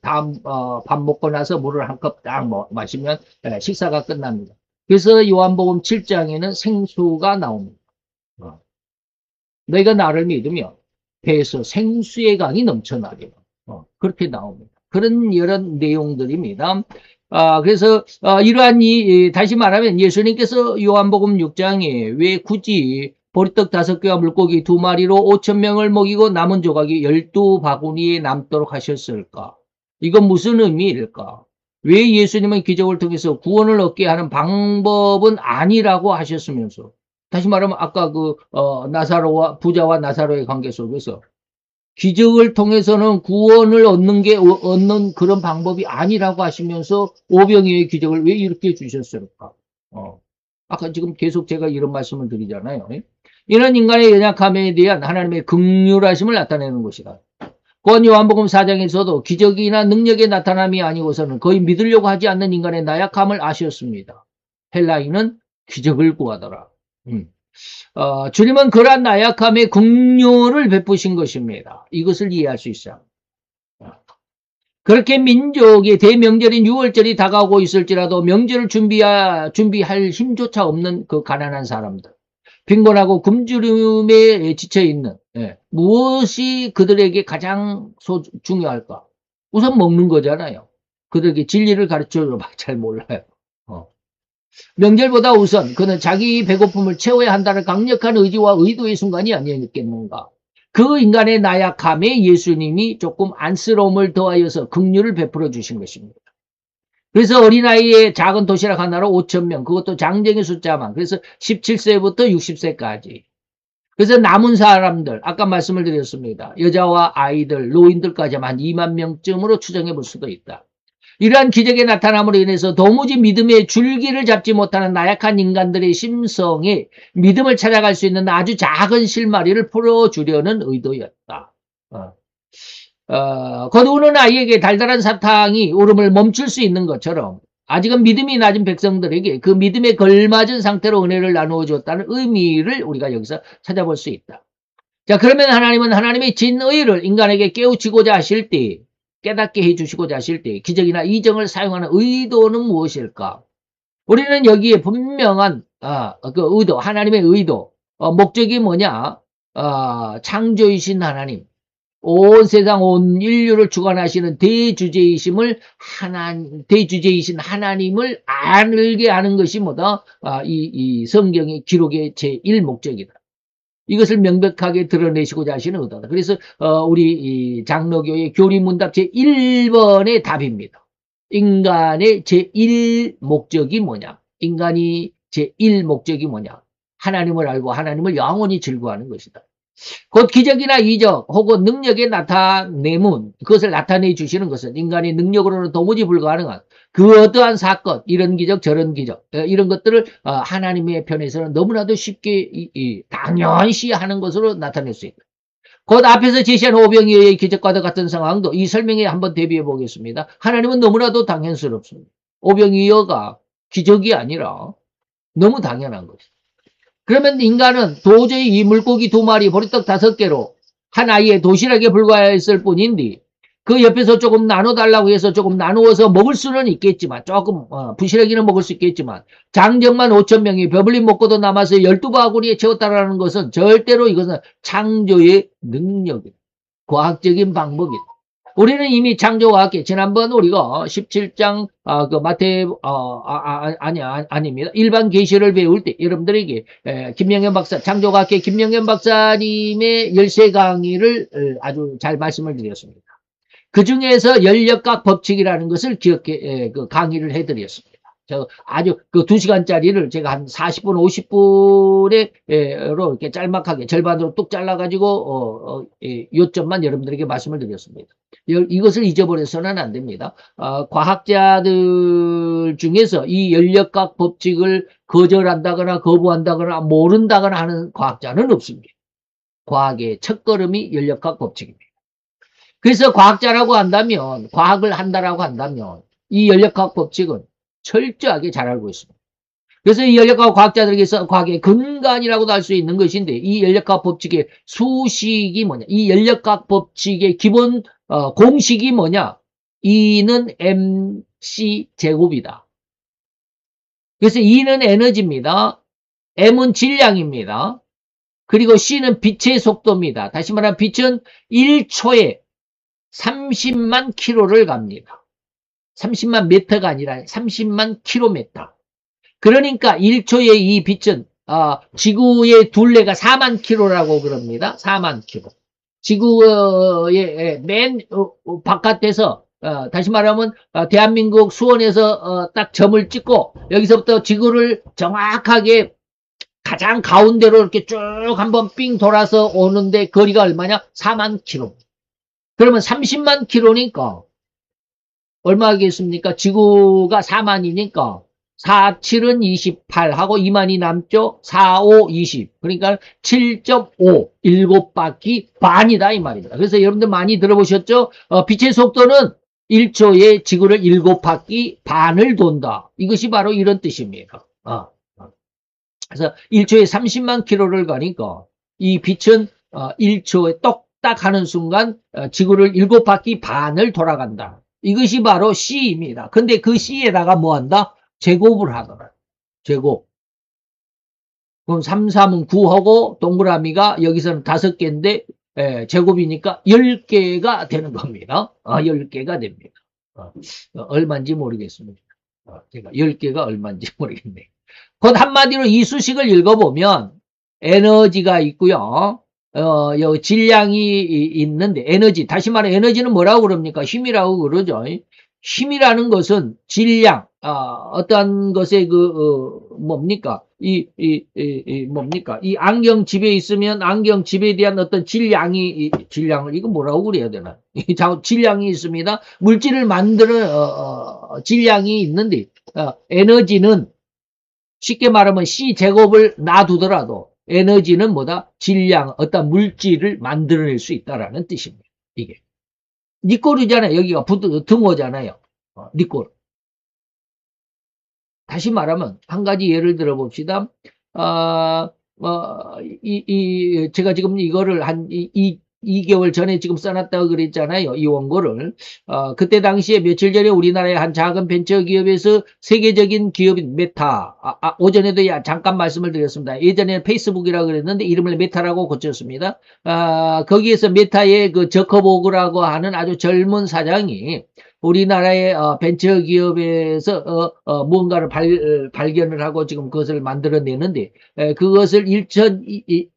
다음 밥 먹고 나서 물을 한 컵 딱 마시면 식사가 끝납니다. 그래서 요한복음 7장에는 생수가 나옵니다. 너희가 나를 믿으면 배에서 생수의 강이 넘쳐나게 그렇게 나옵니다. 그런 여러 내용들입니다. 그래서 이러한 다시 말하면 예수님께서 요한복음 6장에 왜 굳이 보리떡 5개와 물고기 2마리로 5,000명을 먹이고 남은 조각이 12바구니에 남도록 하셨을까? 이건 무슨 의미일까? 왜 예수님은 기적을 통해서 구원을 얻게 하는 방법은 아니라고 하셨으면서, 다시 말하면 아까 나사로와 부자와 나사로의 관계 속에서 기적을 통해서는 구원을 얻는 그런 방법이 아니라고 하시면서 오병이어의 기적을 왜 이렇게 주셨을까? 아까 지금 계속 제가 이런 말씀을 드리잖아요. 이런 인간의 연약함에 대한 하나님의 긍휼하심을 나타내는 것이다. 권 요한복음 4장에서도 기적이나 능력의 나타남이 아니고서는 거의 믿으려고 하지 않는 인간의 나약함을 아셨습니다. 헬라인은 기적을 구하더라. 주님은 그러한 나약함에 긍휼을 베푸신 것입니다. 이것을 이해할 수 있어요. 그렇게 민족의 대명절인 6월절이 다가오고 있을지라도 명절을 준비할 힘조차 없는 그 가난한 사람들, 빈곤하고 굶주림에 지쳐있는, 무엇이 그들에게 가장 중요할까? 우선 먹는 거잖아요. 그들에게 진리를 가르쳐줘도 잘 몰라요. 명절보다 우선 그는 자기 배고픔을 채워야 한다는 강력한 의지와 의도의 순간이 아니었겠는가. 그 인간의 나약함에 예수님이 조금 안쓰러움을 더하여서 긍휼을 베풀어 주신 것입니다. 그래서 어린아이의 작은 도시락 하나로 5,000명, 그것도 장정의 숫자만, 그래서 17세부터 60세까지. 그래서 남은 사람들, 아까 말씀을 드렸습니다. 여자와 아이들, 노인들까지만 한 2만 명쯤으로 추정해 볼 수도 있다. 이러한 기적의 나타남으로 인해서 도무지 믿음의 줄기를 잡지 못하는 나약한 인간들의 심성에 믿음을 찾아갈 수 있는 아주 작은 실마리를 풀어주려는 의도였다. 거두는 아이에게 달달한 사탕이 울음을 멈출 수 있는 것처럼 아직은 믿음이 낮은 백성들에게 그 믿음에 걸맞은 상태로 은혜를 나누어 주었다는 의미를 우리가 여기서 찾아볼 수 있다. 자, 그러면 하나님은 하나님의 진의를 인간에게 깨우치고자 하실 때, 깨닫게 해주시고자 하실 때 기적이나 이정을 사용하는 의도는 무엇일까? 우리는 여기에 분명한 그 의도, 하나님의 의도, 목적이 뭐냐? 창조이신 하나님, 온 세상 온 인류를 주관하시는 대주제이신 하나님을 알게 하는 것이 뭐다? 이 성경의 기록의 제1목적이다. 이것을 명백하게 드러내시고자 하시는 의도다. 그래서 우리 이 장로교의 교리문답 제1번의 답입니다. 인간의 제1목적이 뭐냐? 인간이 제1목적이 뭐냐? 하나님을 알고 하나님을 영원히 즐거워하는 것이다. 곧 기적이나 이적 혹은 능력의 나타내문, 그것을 나타내 주시는 것은 인간의 능력으로는 도무지 불가능한 그 어떠한 사건, 이런 기적 저런 기적, 이런 것들을 하나님의 편에서는 너무나도 쉽게 당연시 하는 것으로 나타낼 수 있다. 곧 앞에서 제시한 오병이어의 기적과도 같은 상황도 이 설명에 한번 대비해 보겠습니다. 하나님은 너무나도 당연스럽습니다. 오병이어가 기적이 아니라 너무 당연한 것이다. 그러면 인간은 도저히 이 물고기 2마리, 보리떡 5개로 한 아이의 도시락에 불과했을 뿐인데 그 옆에서 조금 나눠달라고 해서 조금 나누어서 먹을 수는 있겠지만, 조금 부시래기는 먹을 수 있겠지만 장정만 5,000명이 배불리 먹고도 남아서 12바구니에 채웠다라는 것은 절대로 이것은 창조의 능력이다. 과학적인 방법이다. 우리는 이미 창조과학계 지난번 우리가 17장 아닙니다. 일반 계시를 배울 때 여러분들에게 김영현 박사 창조과학계 김영현 박사님의 열쇠 강의를 아주 잘 말씀을 드렸습니다. 그 중에서 연력학 법칙이라는 것을 그 강의를 해드렸습니다. 아주 그 2시간짜리를 제가 한 40분, 50분에, 이렇게 짤막하게 절반으로 뚝 잘라가지고, 요점만 여러분들에게 말씀을 드렸습니다. 이것을 잊어버려서는 안 됩니다. 과학자들 중에서 이 연력학 법칙을 거절한다거나 거부한다거나 모른다거나 하는 과학자는 없습니다. 과학의 첫걸음이 연력학 법칙입니다. 그래서 과학자라고 한다면, 과학을 한다라고 한다면, 이 연력학 법칙은 철저하게 잘 알고 있습니다. 그래서 이 연력학 과학자들에게서 과학의 근간이라고도 할 수 있는 것인데, 이 연력학 법칙의 수식이 뭐냐? 이 연력학 법칙의 기본 공식이 뭐냐? E는 mc 제곱이다. 그래서 E는 에너지입니다. M은 질량입니다. 그리고 C는 빛의 속도입니다. 다시 말하면 빛은 1초에 30만 킬로를 갑니다. 30만 미터가 아니라 30만 킬로미터. 그러니까 1초에 이 빛은 지구의 둘레가 4만 킬로라고 그럽니다. 4만 킬로. 지구의 맨 바깥에서 다시 말하면 대한민국 수원에서 딱 점을 찍고 여기서부터 지구를 정확하게 가장 가운데로 이렇게 쭉 한번 삥 돌아서 오는데 거리가 얼마냐? 4만 킬로. 그러면 30만 킬로니까 얼마겠습니까? 지구가 4만이니까 4, 7은 28 하고 2만이 남죠? 4, 5, 20. 그러니까 7.5, 7바퀴 반이다 이 말입니다. 그래서 여러분들 많이 들어보셨죠? 빛의 속도는 1초에 지구를 7바퀴 반을 돈다. 이것이 바로 이런 뜻입니다. 그래서 1초에 30만 킬로를 가니까 이 빛은 1초에 똑딱 하는 순간 지구를 7바퀴 반을 돌아간다. 이것이 바로 C입니다. 근데 그 C에다가 뭐 한다? 제곱을 하더라. 제곱. 그럼 3, 3은 9하고 동그라미가 여기서는 5개인데 제곱이니까 10개가 되는 겁니다. 10개가 됩니다. 얼마인지 모르겠습니다. 제가 10개가 얼마인지 모르겠네요. 곧 한마디로 이 수식을 읽어보면 에너지가 있고요. 여기 질량이 있는데 에너지, 다시 말해 에너지는 뭐라고 그럽니까? 힘이라고 그러죠. 힘이라는 것은 질량, 어떠한 것의 뭡니까? 뭡니까? 이 안경 집에 있으면 안경 집에 대한 어떤 질량을, 이거 뭐라고 그래야 되나? 질량이 있습니다. 물질을 만드는, 질량이 있는데, 에너지는 쉽게 말하면 C제곱을 놔두더라도 에너지는 뭐다? 질량, 어떤 물질을 만들어낼 수 있다라는 뜻입니다. 이게. 니꼬르잖아요. 여기가 등호잖아요. 니꼬르. 다시 말하면, 한 가지 예를 들어 봅시다. 제가 지금 이거를 한 2개월 전에 지금 써놨다고 그랬잖아요. 이 원고를. 그때 당시에 며칠 전에 우리나라의 한 작은 벤처기업에서 세계적인 기업인 메타, 오전에도 잠깐 말씀을 드렸습니다. 예전에는 페이스북이라고 그랬는데 이름을 메타라고 고쳤습니다. 거기에서 메타의 그 저커버그라고 하는 아주 젊은 사장이 우리나라의 벤처기업에서 무언가를 발견을 하고 지금 그것을 만들어내는데 그것을 1조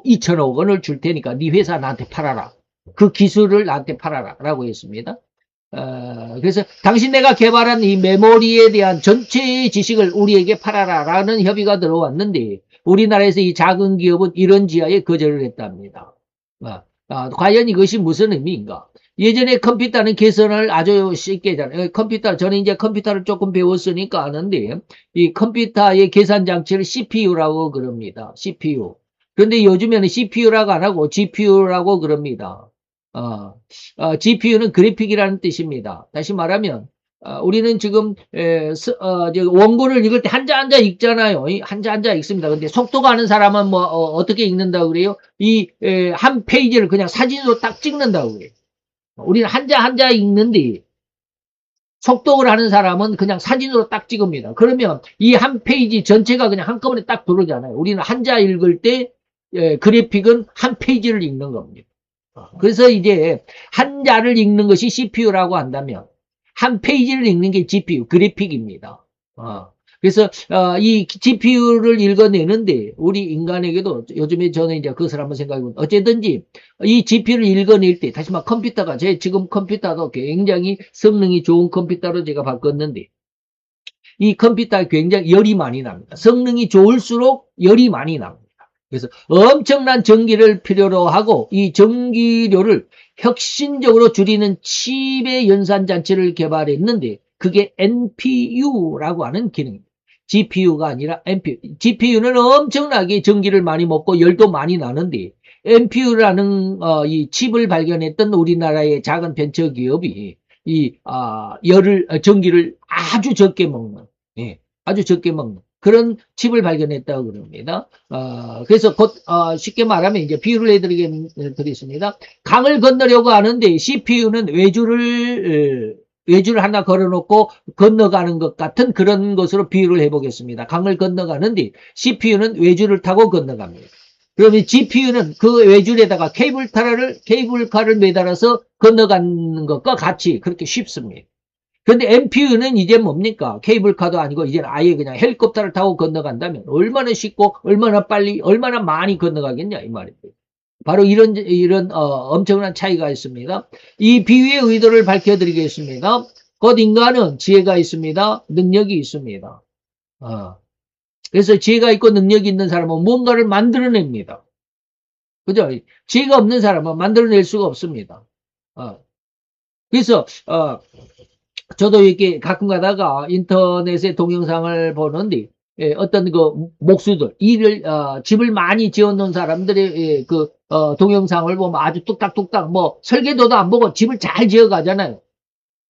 2천억 원을 줄 테니까 네 회사 나한테 팔아라. 그 기술을 나한테 팔아라 라고 했습니다. 그래서 당신 내가 개발한 이 메모리에 대한 전체의 지식을 우리에게 팔아라 라는 협의가 들어왔는데 우리나라에서 이 작은 기업은 이런 지하에 거절을 했답니다. 과연 이것이 무슨 의미인가? 예전에 컴퓨터는 개선을 아주 쉽게 했잖아요. 저는 이제 컴퓨터를 조금 배웠으니까 아는데, 이 컴퓨터의 계산 장치를 CPU라고 그럽니다. CPU. 그런데 요즘에는 CPU라고 안 하고 GPU라고 그럽니다. GPU는 그래픽이라는 뜻입니다. 다시 말하면, 우리는 지금, 원고를 읽을 때 한자 읽잖아요. 한자 읽습니다. 근데 속도가 아는 사람은 어떻게 읽는다고 그래요? 한 페이지를 그냥 사진으로 딱 찍는다고 그래요. 우리는 한자 읽는데 속독을 하는 사람은 그냥 사진으로 딱 찍습니다. 그러면 이 한 페이지 전체가 그냥 한꺼번에 딱 들어오잖아요. 우리는 한자 읽을 때 그래픽은 한 페이지를 읽는 겁니다. 그래서 이제 한자를 읽는 것이 CPU라고 한다면 한 페이지를 읽는 게 GPU, 그래픽입니다. 그래서 이 GPU를 읽어내는데 우리 인간에게도 요즘에 저는 이제 그것을 한번 생각해보면 어쨌든지 이 GPU를 읽어낼 때 다시 말 컴퓨터가 제 지금 컴퓨터도 굉장히 성능이 좋은 컴퓨터로 제가 바꿨는데 이 컴퓨터에 굉장히 열이 많이 납니다. 성능이 좋을수록 열이 많이 납니다. 그래서 엄청난 전기를 필요로 하고 이 전기료를 혁신적으로 줄이는 칩의 연산장치를 개발했는데 그게 NPU라고 하는 기능입니다. GPU가 아니라 NPU. GPU는 엄청나게 전기를 많이 먹고 열도 많이 나는데 NPU라는 이 칩을 발견했던 우리나라의 작은 벤처기업이 이 전기를 아주 적게 먹는 아주 적게 먹는 그런 칩을 발견했다고 그럽니다. 그래서 곧 쉽게 말하면 이제 비유를 해드리겠습니다. 강을 건너려고 하는데 CPU는 외주를 하나 걸어놓고 건너가는 것 같은 그런 것으로 비유를 해보겠습니다. 강을 건너가는데 CPU는 외주를 타고 건너갑니다. 그러면 GPU는 그 외줄에다가 케이블카를 매달아서 건너가는 것과 같이 그렇게 쉽습니다. 그런데 NPU는 이제 뭡니까? 케이블카도 아니고 이제는 아예 그냥 헬리콥터를 타고 건너간다면 얼마나 쉽고 얼마나 빨리 얼마나 많이 건너가겠냐 이 말입니다. 바로 이런 엄청난 차이가 있습니다. 이 비유의 의도를 밝혀드리겠습니다. 곧 인간은 지혜가 있습니다. 능력이 있습니다. 그래서 지혜가 있고 능력이 있는 사람은 뭔가를 만들어냅니다. 그죠? 지혜가 없는 사람은 만들어낼 수가 없습니다. 그래서 저도 이렇게 가끔 가다가 인터넷에 동영상을 보는데 어떤 그 목수들 집을 많이 지어놓은 사람들의 동영상을 보면 아주 뚝딱뚝딱 뭐 설계도도 안 보고 집을 잘 지어 가잖아요.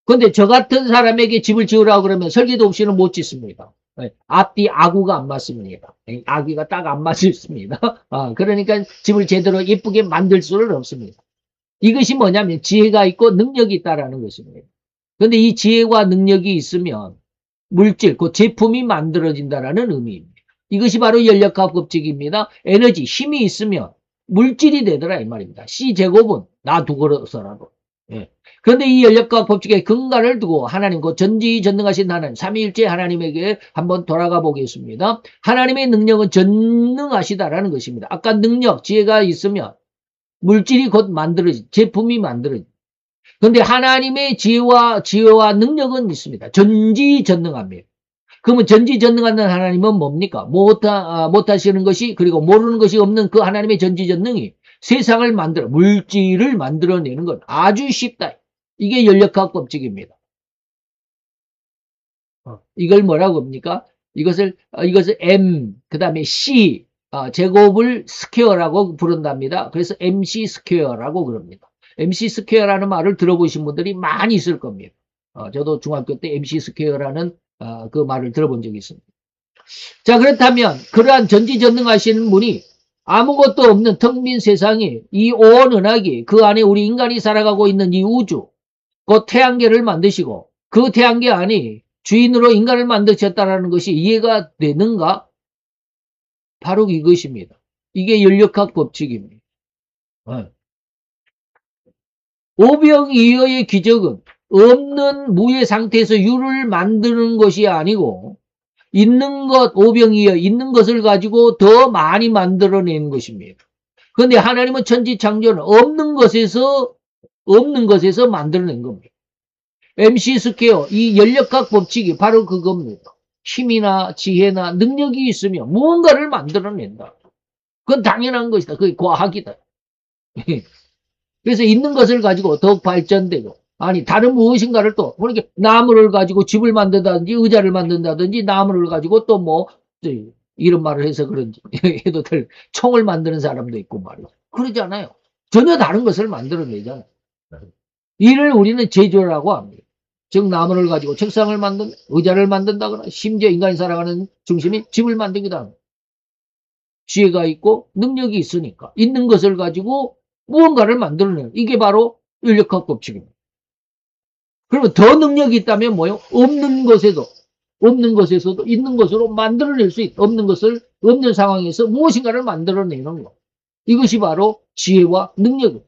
근데 저 같은 사람에게 집을 지으라고 그러면 설계도 없이는 못 짓습니다. 앞뒤 아구가 안 맞습니다. 아귀가 딱 안 맞습니다. 그러니까 집을 제대로 예쁘게 만들 수는 없습니다. 이것이 뭐냐면 지혜가 있고 능력이 있다라는 것입니다. 그런데 이 지혜와 능력이 있으면 물질, 그 제품이 만들어진다라는 의미입니다. 이것이 바로 연력학 법칙입니다. 에너지, 힘이 있으면 물질이 되더라 이 말입니다. C제곱은 놔두고서라도. 그런데 이 연력학 법칙의 근간을 두고 하나님, 그 전지전능하신 하나님, 삼위일체 하나님에게 한번 돌아가 보겠습니다. 하나님의 능력은 전능하시다라는 것입니다. 아까 능력, 지혜가 있으면 물질이 곧 만들어지, 제품이 만들어지. 그런데 하나님의 지혜와 능력은 있습니다. 전지전능합니다. 그러면 전지전능한 하나님은 뭡니까? 못하시는 것이 그리고 모르는 것이 없는 그 하나님의 전지전능이 세상을 물질을 만들어내는 건 아주 쉽다. 이게 연력학 법칙입니다. 이걸 뭐라고 합니까? 이것을 M, 그 다음에 C, 제곱을 스퀘어라고 부른답니다. 그래서 MC 스퀘어라고 그럽니다. MC 스퀘어라는 말을 들어보신 분들이 많이 있을 겁니다. 저도 중학교 때 MC 스퀘어라는 그 말을 들어본 적이 있습니다. 자, 그렇다면 그러한 전지전능하시는 분이 아무것도 없는 텅 빈 세상에 이 온 은하계 그 안에 우리 인간이 살아가고 있는 이 우주 그 태양계를 만드시고 그 태양계 안에 주인으로 인간을 만드셨다는 것이 이해가 되는가? 바로 이것입니다. 이게 연력학 법칙입니다. 오병이어의 기적은 없는 무의 상태에서 유를 만드는 것이 아니고 있는 것, 오병이어 있는 것을 가지고 더 많이 만들어내는 것입니다. 그런데 하나님은 천지창조는 없는 것에서 만들어낸 겁니다. MC 스퀘어, 이 연력학 법칙이 바로 그겁니다. 힘이나 지혜나 능력이 있으면 무언가를 만들어낸다. 그건 당연한 것이다. 그게 과학이다. 그래서 있는 것을 가지고 더욱 발전되고 아니 다른 무엇인가를 또 그러니까 나무를 가지고 집을 만든다든지 의자를 만든다든지 나무를 가지고 또 뭐 이런 말을 해서 그런지 해도 될 총을 만드는 사람도 있고 말이죠. 그러지 않아요. 전혀 다른 것을 만들어내잖아요. 이를 우리는 제조라고 합니다. 즉 나무를 가지고 책상을 만든 의자를 만든다거나 심지어 인간이 살아가는 중심인 집을 만들기도 합니다. 지혜가 있고 능력이 있으니까 있는 것을 가지고 무언가를 만들어내는 이게 바로 인력학 법칙입니다. 그러면 더 능력이 있다면 뭐요? 없는 것에서도 있는 것으로 만들어낼 수 있다. 없는 상황에서 무엇인가를 만들어내는 것. 이것이 바로 지혜와 능력입니다.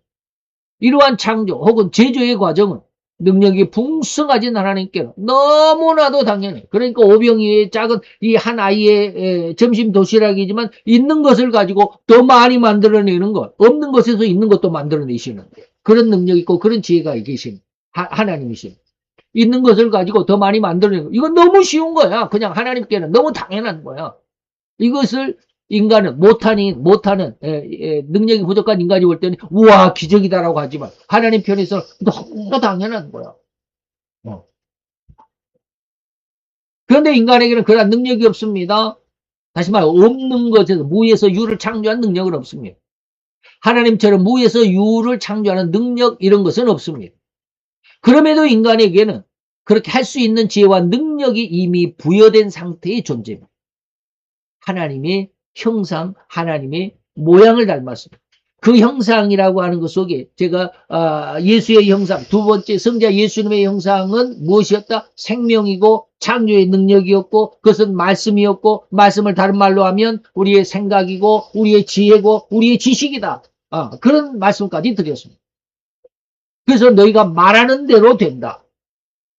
이러한 창조 혹은 제조의 과정은 능력이 풍성하진 하나님께는 너무나도 당연해. 그러니까 오병이의 작은 이 한 아이의 점심 도시락이지만 있는 것을 가지고 더 많이 만들어내는 것, 없는 것에서 있는 것도 만들어내시는 그런 능력 있고 그런 지혜가 계신 하나님이신. 있는 것을 가지고 더 많이 만들어내는 거. 이건 너무 쉬운 거야. 그냥 하나님께는 너무 당연한 거야. 이것을 인간은 못하는 능력이 부족한 인간이 볼 때는 우와 기적이다라고 하지만 하나님 편에서는 너무 당연한 거야. 그런데 인간에게는 그런 능력이 없습니다. 다시 말해 없는 것에서 무에서 유를 창조한 능력은 없습니다. 하나님처럼 무에서 유를 창조하는 능력 이런 것은 없습니다. 그럼에도 인간에게는 그렇게 할 수 있는 지혜와 능력이 이미 부여된 상태의 존재입니다. 하나님의 형상, 하나님의 모양을 닮았습니다. 그 형상이라고 하는 것 속에 제가 예수의 형상, 두 번째 성자 예수님의 형상은 무엇이었다? 생명이고 창조의 능력이었고 그것은 말씀이었고 말씀을 다른 말로 하면 우리의 생각이고 우리의 지혜고 우리의 지식이다. 그런 말씀까지 드렸습니다. 그래서 너희가 말하는 대로 된다.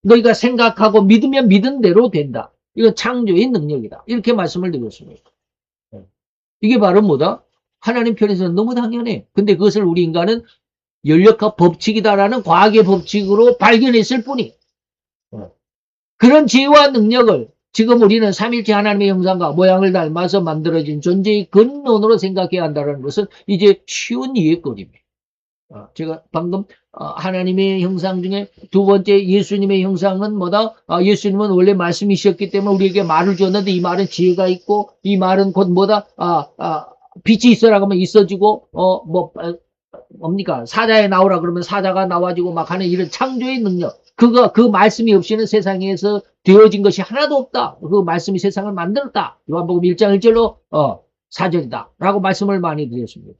너희가 생각하고 믿으면 믿은 대로 된다. 이건 창조의 능력이다. 이렇게 말씀을 드렸습니다. 이게 바로 뭐다? 하나님 편에서는 너무 당연해. 근데 그것을 우리 인간은 연력학 법칙이다라는 과학의 법칙으로 발견했을 뿐이. 그런 지혜와 능력을 지금 우리는 삼일체 하나님의 형상과 모양을 닮아서 만들어진 존재의 근원으로 생각해야 한다는 것은 이제 쉬운 이해거리입니다. 제가 방금 하나님의 형상 중에 두 번째 예수님의 형상은 뭐다? 예수님은 원래 말씀이셨기 때문에 우리에게 말을 줬는데 이 말은 지혜가 있고 이 말은 곧 뭐다? 빛이 있어라고 하면 있어지고 뭡니까? 사자에 나오라 그러면 사자가 나와지고 막 하는 이런 창조의 능력. 그 말씀이 없이는 세상에서 되어진 것이 하나도 없다. 그 말씀이 세상을 만들었다. 요한복음 1장 1절로 4절이다. 라고 말씀을 많이 드렸습니다.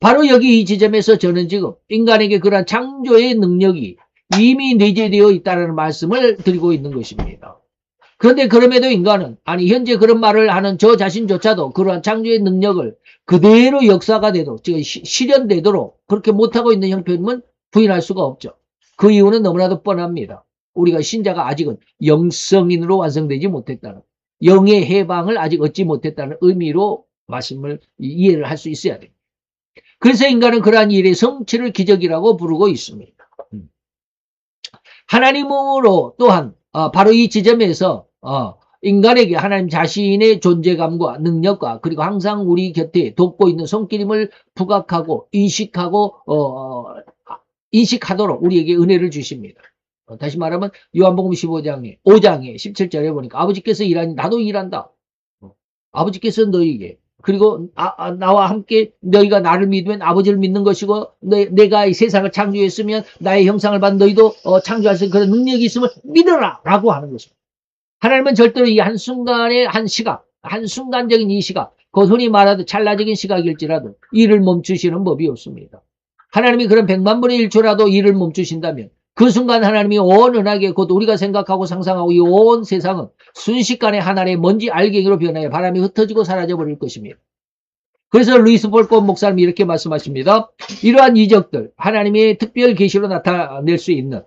바로 여기 이 지점에서 저는 지금 인간에게 그러한 창조의 능력이 이미 내재되어 있다는 말씀을 드리고 있는 것입니다. 그런데 그럼에도 인간은 현재 그런 말을 하는 저 자신조차도 그러한 창조의 능력을 그대로 역사가 되도록 지금 실현되도록 그렇게 못하고 있는 형편은 부인할 수가 없죠. 그 이유는 너무나도 뻔합니다. 우리가 신자가 아직은 영성인으로 완성되지 못했다는 영의 해방을 아직 얻지 못했다는 의미로 말씀을 이해를 할 수 있어야 됩니다. 그래서 인간은 그러한 일의 성취를 기적이라고 부르고 있습니다. 하나님으로 또한 바로 이 지점에서 인간에게 하나님 자신의 존재감과 능력과 그리고 항상 우리 곁에 돕고 있는 손길임을 부각하고 인식하도록 우리에게 은혜를 주십니다. 다시 말하면 요한복음 5장에 17절에 보니까 아버지께서 일하니 나도 일한다. 아버지께서 너희에게 그리고 나와 함께 너희가 나를 믿으면 아버지를 믿는 것이고 내가 이 세상을 창조했으면 나의 형상을 받은 너희도 창조할 수 있는 그런 능력이 있음을 믿어라 라고 하는 것입니다. 하나님은 절대로 이 한순간의 한 시각, 한순간적인 이 시각, 그 흔히 말하듯 찰나적인 시각일지라도 일을 멈추시는 법이 없습니다. 하나님이 그런 100만 분의 1초라도 일을 멈추신다면 그 순간 하나님이 온 은하계 곧 우리가 생각하고 상상하고 이 온 세상은 순식간에 하나의 먼지 알갱이로 변하여 바람이 흩어지고 사라져버릴 것입니다. 그래서 루이스 볼코 목사님이 이렇게 말씀하십니다. 이러한 이적들, 하나님의 특별 계시로 나타낼 수 있는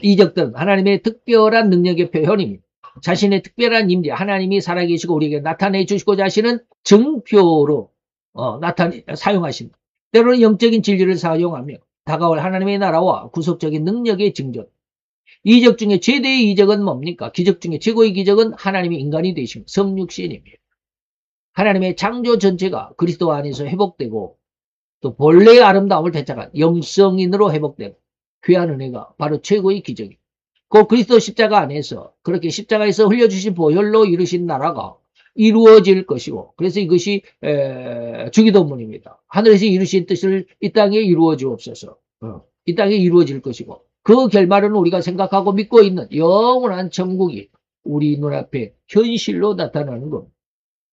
이적들은 하나님의 특별한 능력의 표현입니다. 자신의 특별한 임재, 하나님이 살아계시고 우리에게 나타내 주시고자 하시는 증표로 사용하십니다. 때로는 영적인 진리를 사용하며 다가올 하나님의 나라와 구속적인 능력의 증전. 이적 중에 최대의 이적은 뭡니까? 기적 중에 최고의 기적은 하나님이 인간이 되신 성육신입니다. 하나님의 창조 전체가 그리스도 안에서 회복되고 또 본래의 아름다움을 되찾아 영성인으로 회복되고 귀한 은혜가 바로 최고의 기적입니다. 그 그리스도 십자가 안에서 그렇게 십자가에서 흘려주신 보혈로 이루신 나라가 이루어질 것이고 그래서 이것이 주기도문입니다. 하늘에서 이루신 뜻을 이 땅에 이루어 주옵소서. 이 땅에 이루어질 것이고 그 결말은 우리가 생각하고 믿고 있는 영원한 천국이 우리 눈앞에 현실로 나타나는 겁니다.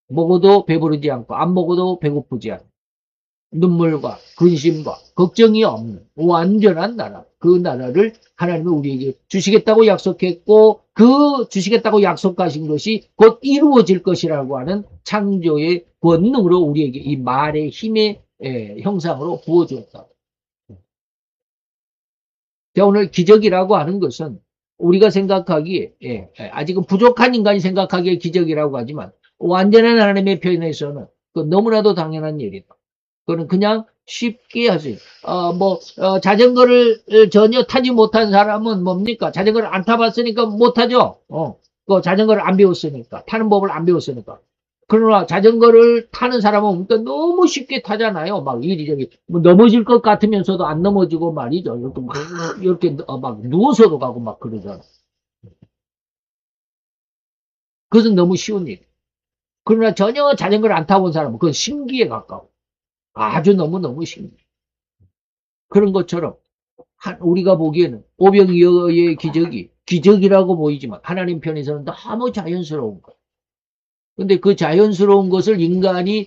먹어도 배부르지 않고 안 먹어도 배고프지 않고 눈물과 근심과 걱정이 없는 완전한 나라, 그 나라를 하나님은 우리에게 주시겠다고 약속했고 그 주시겠다고 약속하신 것이 곧 이루어질 것이라고 하는 창조의 권능으로 우리에게 이 말의 힘의 형상으로 부어주었다. 제가 오늘 기적이라고 하는 것은 우리가 생각하기에 아직은 부족한 인간이 생각하기에 기적이라고 하지만 완전한 하나님의 표현에서는 그 너무나도 당연한 일이다. 그거는 그냥 쉽게 하세요. 자전거를 전혀 타지 못한 사람은 뭡니까? 자전거를 안 타봤으니까 못하죠. 그 자전거를 안 배웠으니까. 타는 법을 안 배웠으니까. 그러나 자전거를 타는 사람은 그러니까 너무 쉽게 타잖아요. 막 이리저리 뭐 넘어질 것 같으면서도 안 넘어지고 말이죠. 이렇게 막 누워서도 가고 막 그러잖아. 그것은 너무 쉬운 일. 그러나 전혀 자전거를 안 타본 사람은 그건 신기에 가까워. 아주 너무너무 신기해. 그런 것처럼 우리가 보기에는 오병이어의 기적이 기적이라고 보이지만 하나님 편에서는 너무 자연스러운 거예요. 근데 그 자연스러운 것을 인간이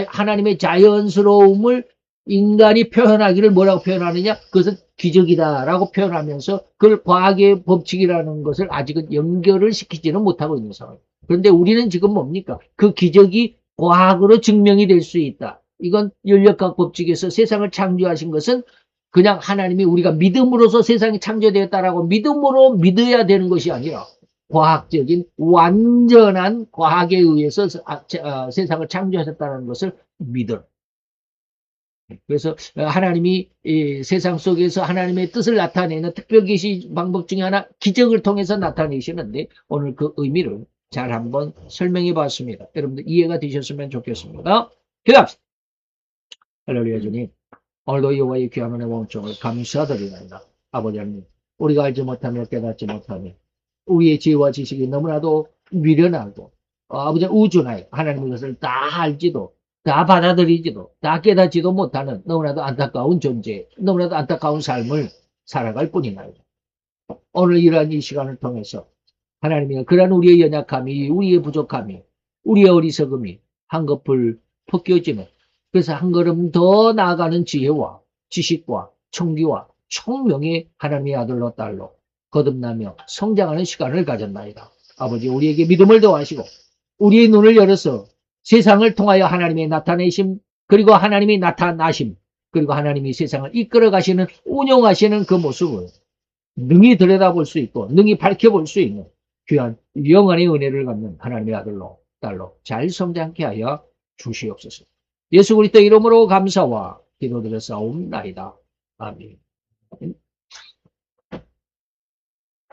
하나님의 자연스러움을 인간이 표현하기를 뭐라고 표현하느냐? 그것은 기적이다라고 표현하면서 그걸 과학의 법칙이라는 것을 아직은 연결을 시키지는 못하고 있는 상황입니다. 그런데 우리는 지금 뭡니까? 그 기적이 과학으로 증명이 될 수 있다. 이건 연력학 법칙에서 세상을 창조하신 것은 그냥 하나님이 우리가 믿음으로서 세상이 창조되었다라고 믿음으로 믿어야 되는 것이 아니라 과학적인 완전한 과학에 의해서 세상을 창조하셨다는 것을 믿어라. 그래서 하나님이 세상 속에서 하나님의 뜻을 나타내는 특별 계시 방법 중에 하나 기적을 통해서 나타내시는데 오늘 그 의미를 잘 한번 설명해 봤습니다. 여러분들 이해가 되셨으면 좋겠습니다. 기도합시다. 할렐루야 주님. 오늘도 여호와의 귀한 은혜 원총을 감사드리나이다. 아버지 하나님, 우리가 알지 못하며 깨닫지 못하며 우리의 지혜와 지식이 너무나도 미련하고 아버지 우준하여 하나님의 것을 다 알지도 다 받아들이지도 다 깨닫지도 못하는 너무나도 안타까운 존재, 너무나도 안타까운 삶을 살아갈 뿐이나이다. 오늘 이러한 이 시간을 통해서 하나님이 그러한 우리의 연약함이, 우리의 부족함이, 우리의 어리석음이 한꺼풀 벗겨지는, 그래서 한 걸음 더 나아가는 지혜와 지식과 청기와 총명의 하나님의 아들로 딸로 거듭나며 성장하는 시간을 가졌나이다. 아버지, 우리에게 믿음을 더하시고 우리의 눈을 열어서 세상을 통하여 하나님의 나타내심, 그리고 하나님이 나타나심, 그리고 하나님이 세상을 이끌어 가시는, 운영하시는 그 모습을 능히 들여다볼 수 있고 능히 밝혀볼 수 있는 귀한 영원의 은혜를 갖는 하나님의 아들로 딸로 잘 성장케 하여 주시옵소서. 예수 그리스도 이름으로 감사와 기도드려 싸움나이다. 아멘.